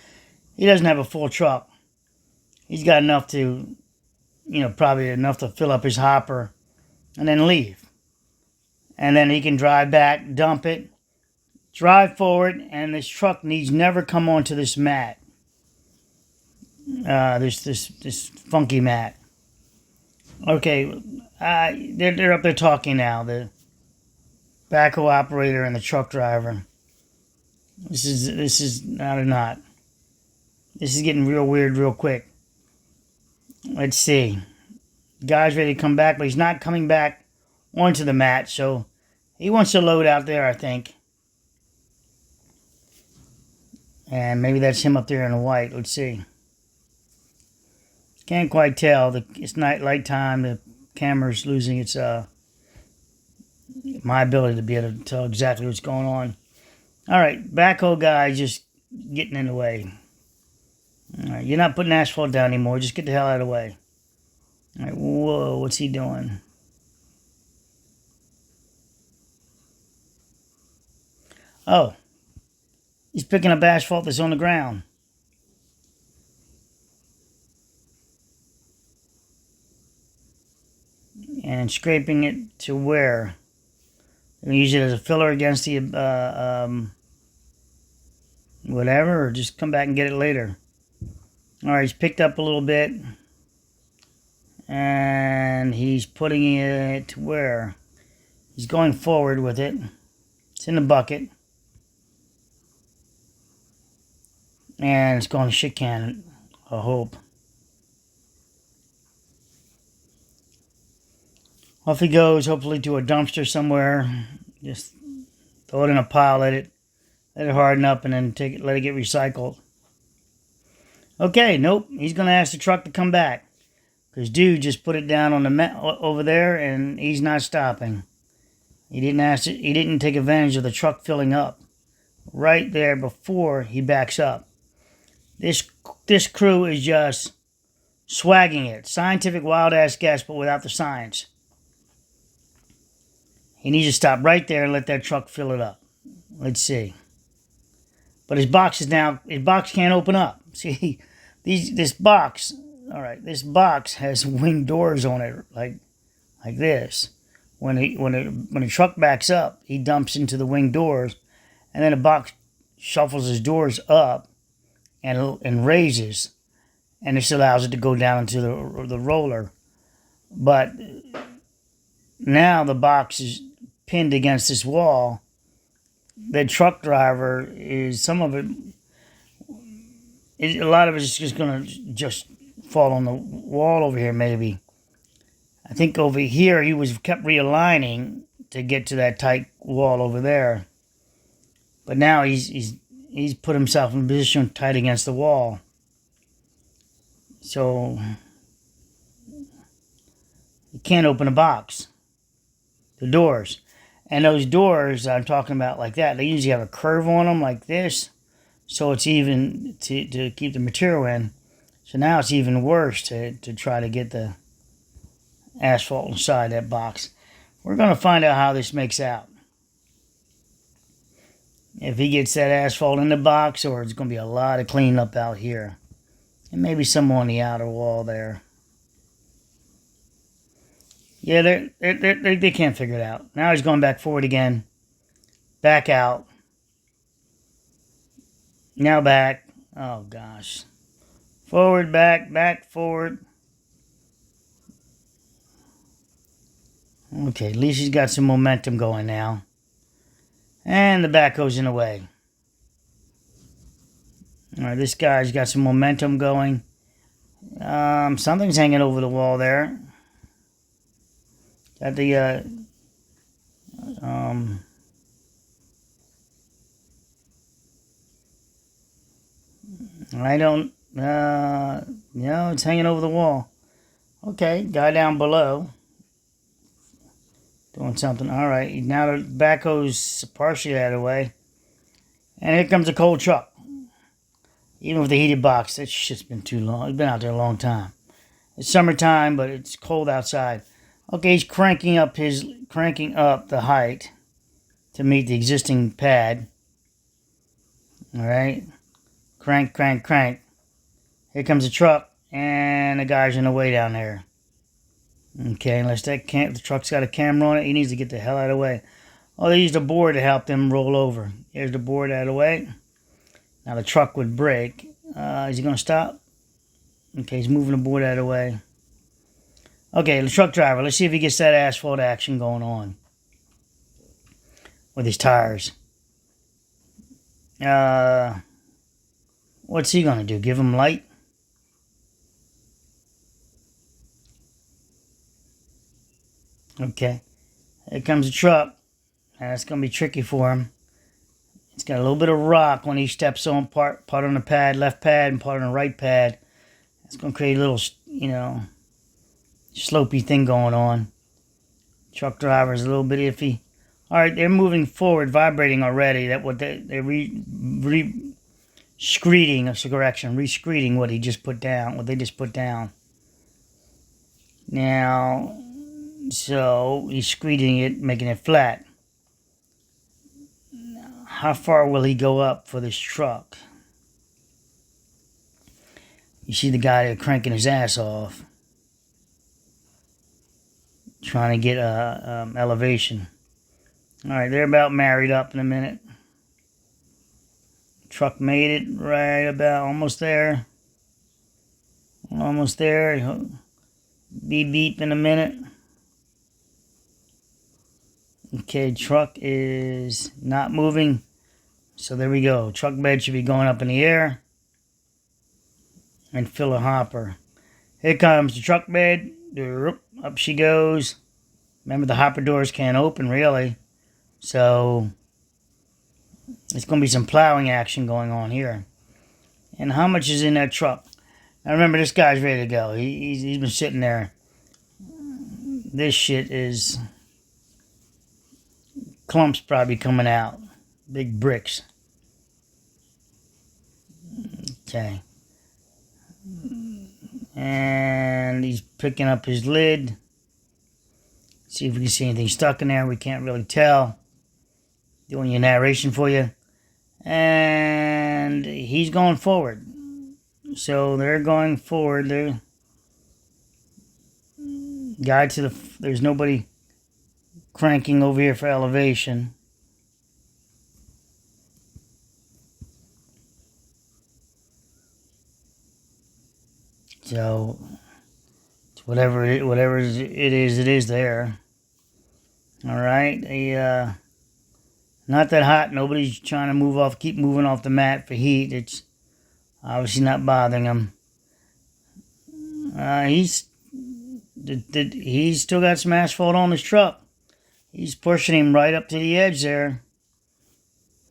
he doesn't have a full truck. He's got enough to, probably enough to fill up his hopper and then leave. And then he can drive back, dump it, drive forward, and this truck needs never come onto this mat. This funky mat. Okay, they're up there talking now. The backhoe operator and the truck driver. This is not a knot. This is getting real weird real quick. Let's see. The guy's ready to come back, but he's not coming back onto the mat, so he wants to load out there, I think. And maybe that's him up there in the white. Let's see. Can't quite tell. It's light time. The camera's losing its my ability to be able to tell exactly what's going on. All right, backhoe guy just getting in the way. All right, you're not putting asphalt down anymore. Just get the hell out of the way. All right, whoa, what's he doing? Oh, he's picking up asphalt that's on the ground. And scraping it to where? And use it as a filler against the whatever, or just come back and get it later. All right, he's picked up a little bit, and he's putting it to where? He's going forward with it. It's in the bucket, and it's going to shit can, I hope. Off he goes, hopefully to a dumpster somewhere. Just throw it in a pile, let it harden up, and then let it get recycled. Okay, nope. He's gonna ask the truck to come back, because dude just put it down on the mat over there, and he's not stopping. He didn't take advantage of the truck filling up right there before he backs up. This crew is just swagging it. Scientific wild ass guess, but without the science. He needs to stop right there and let that truck fill it up. Let's see. But his box can't open up. See, this box, all right, this box has wing doors on it, like this. When the truck backs up, he dumps into the wing doors, and then the box shuffles his doors up and raises, and this allows it to go down into the roller. But now the box is pinned against this wall. The truck driver a lot of it is just gonna fall on the wall over here. Maybe I think over here he kept realigning to get to that tight wall over there, but now he's put himself in a position tight against the wall, so he can't open a box. The doors. And those doors I'm talking about like that, they usually have a curve on them like this, so it's even to keep the material in. So now it's even worse to try to get the asphalt inside that box. We're going to find out how this makes out. If he gets that asphalt in the box, or it's going to be a lot of cleanup out here. And maybe some on the outer wall there. Yeah, they can't figure it out. Now he's going back forward again. Back out. Now back. Oh, gosh. Forward, back, forward. Okay, at least he's got some momentum going now. And the backhoe's in the way. All right, this guy's got some momentum going. Something's hanging over the wall there. Got the, I don't, it's hanging over the wall. Okay, guy down below. Doing something. All right, now the backhoe's partially out of the way. And here comes a cold truck. Even with the heated box, that shit's been too long. It's been out there a long time. It's summertime, but it's cold outside. Okay, he's cranking up the height to meet the existing pad. All right, crank. Here comes a truck, and the guy's in the way down there. Okay, unless the truck's got a camera on it, he needs to get the hell out of the way. Oh, they used a board to help them roll over. Here's the board out of the way. Now the truck would brake. Is he going to stop? Okay, he's moving the board out of the way. Okay, the truck driver, let's see if he gets that asphalt action going on with his tires. Well, What's he gonna do? Give him light? Okay. Here comes the truck. That's gonna be tricky for him. It's got a little bit of rock when he steps on part on the pad, left pad, and part on the right pad. It's gonna create a little, you know, slopey thing going on. Truck driver's a little bit iffy. All right, they're moving forward, vibrating already. That what they're screeding, that's a correction, re-screeding what he just put down, what they just put down. Now, so he's screeding it, making it flat. How far will he go up for this truck? You see the guy there cranking his ass off, trying to get elevation. All right, they're about married up in a minute. Truck made it right about almost there. Almost there. Beep beep in a minute. Okay, truck is not moving. So there we go. Truck bed should be going up in the air. And fill a hopper. Here comes the truck bed. Up she goes. Remember, the hopper doors can't open really. So it's going to be some plowing action going on here. And how much is in that truck? Now remember, this guy's ready to go. He's been sitting there. This shit is clumps probably coming out. Big bricks. Okay. And he's picking up his lid. See if we can see anything stuck in there. We can't really tell. Doing your narration for you. And he's going forward. So they're going forward. They're guide to the. There's nobody cranking over here for elevation. So whatever it is there. All right, not that hot. Nobody's trying to move off. Keep moving off the mat for heat. It's obviously not bothering him. He's still got some asphalt on his truck. He's pushing him right up to the edge there.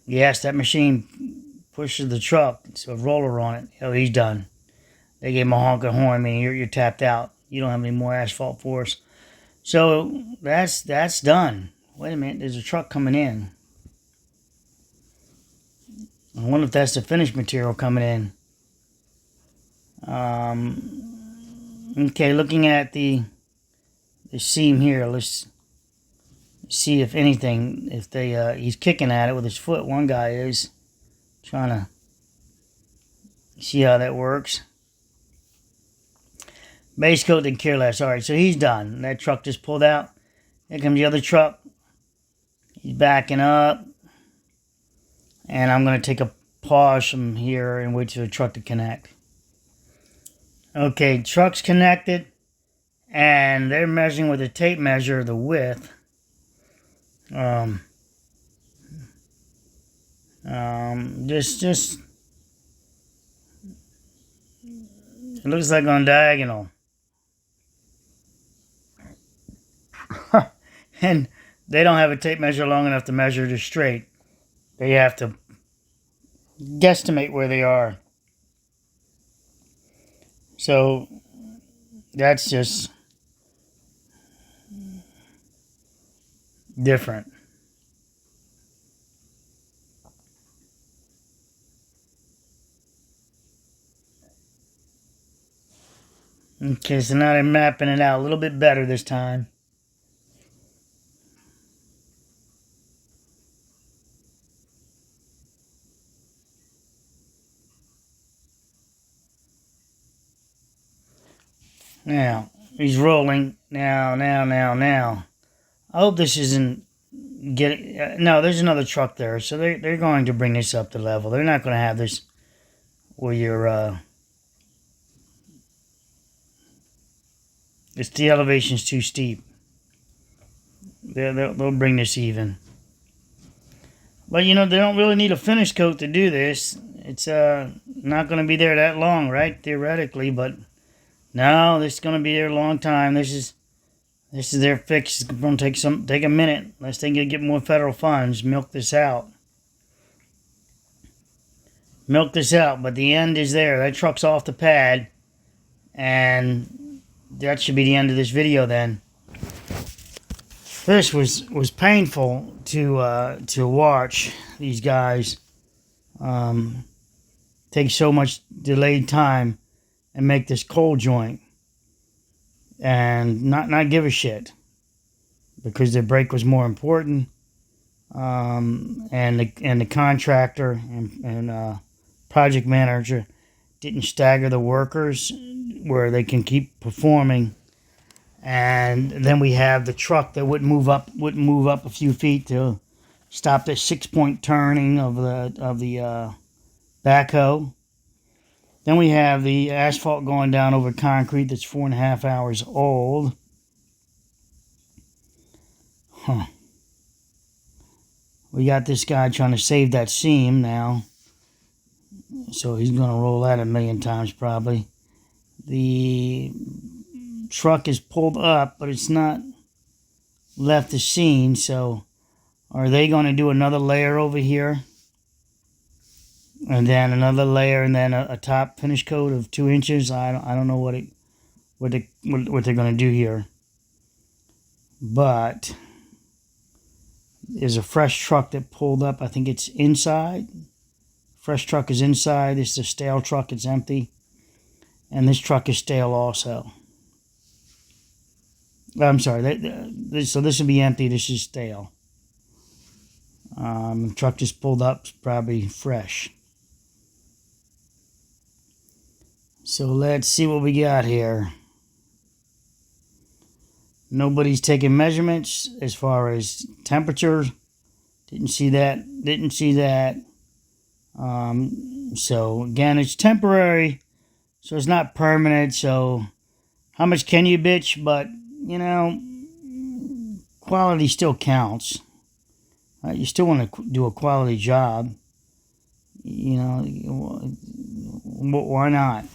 Yes, that machine pushes the truck. It's a roller on it. Oh, he's done. They gave him a honking horn. I mean, you're tapped out. You don't have any more asphalt force. So that's done. Wait a minute. There's a truck coming in. I wonder if that's the finished material coming in. Okay, looking at the seam here. Let's see if anything. If he's kicking at it with his foot. One guy is trying to see how that works. Base coat didn't care less. All right, so he's done. That truck just pulled out. Here comes the other truck. He's backing up. And I'm going to take a pause from here and wait for the truck to connect. Okay, truck's connected. And they're measuring with a tape measure the width. Just it looks like on diagonal. And they don't have a tape measure long enough to measure it straight. They have to guesstimate where they are. So that's just different. Okay, so now they're mapping it out a little bit better this time. Now, he's rolling. Now. I hope this isn't getting... no, there's another truck there. So they're going to bring this up to level. They're not going to have this where you're... it's the elevation's too steep. They'll bring this even. But, you know, they don't really need a finish coat to do this. It's not going to be there that long, right? Theoretically, but no, this is going to be there a long time. This is their fix. It's going to take a minute. Unless they can get more federal funds, milk this out. Milk this out, but the end is there. That truck's off the pad, and that should be the end of this video then. This was painful to watch these guys take so much delayed time and make this coal joint and not give a shit because their break was more important, and the contractor and project manager didn't stagger the workers where they can keep performing. And then we have the truck that wouldn't move up a few feet to stop the 6-point turning of the backhoe. Then we have the asphalt going down over concrete that's 4.5 hours old. We got this guy trying to save that seam now, so he's going to roll that 1,000,000 times probably. The truck is pulled up, but it's not left the scene, so are they going to do another layer over here? And then another layer, and then a top finish coat of 2 inches. I don't know what they're going to do here. But there's a fresh truck that pulled up. I think it's inside. Fresh truck is inside. This is a stale truck. It's empty. And this truck is stale also. I'm sorry. So this will be empty. This is stale. The truck just pulled up. It's probably fresh. So let's see what we got here. Nobody's taking measurements as far as temperature. Didn't see that. So again, it's temporary. So it's not permanent. So how much can you bitch? But, you know, quality still counts. You still want to do a quality job. You know, why not?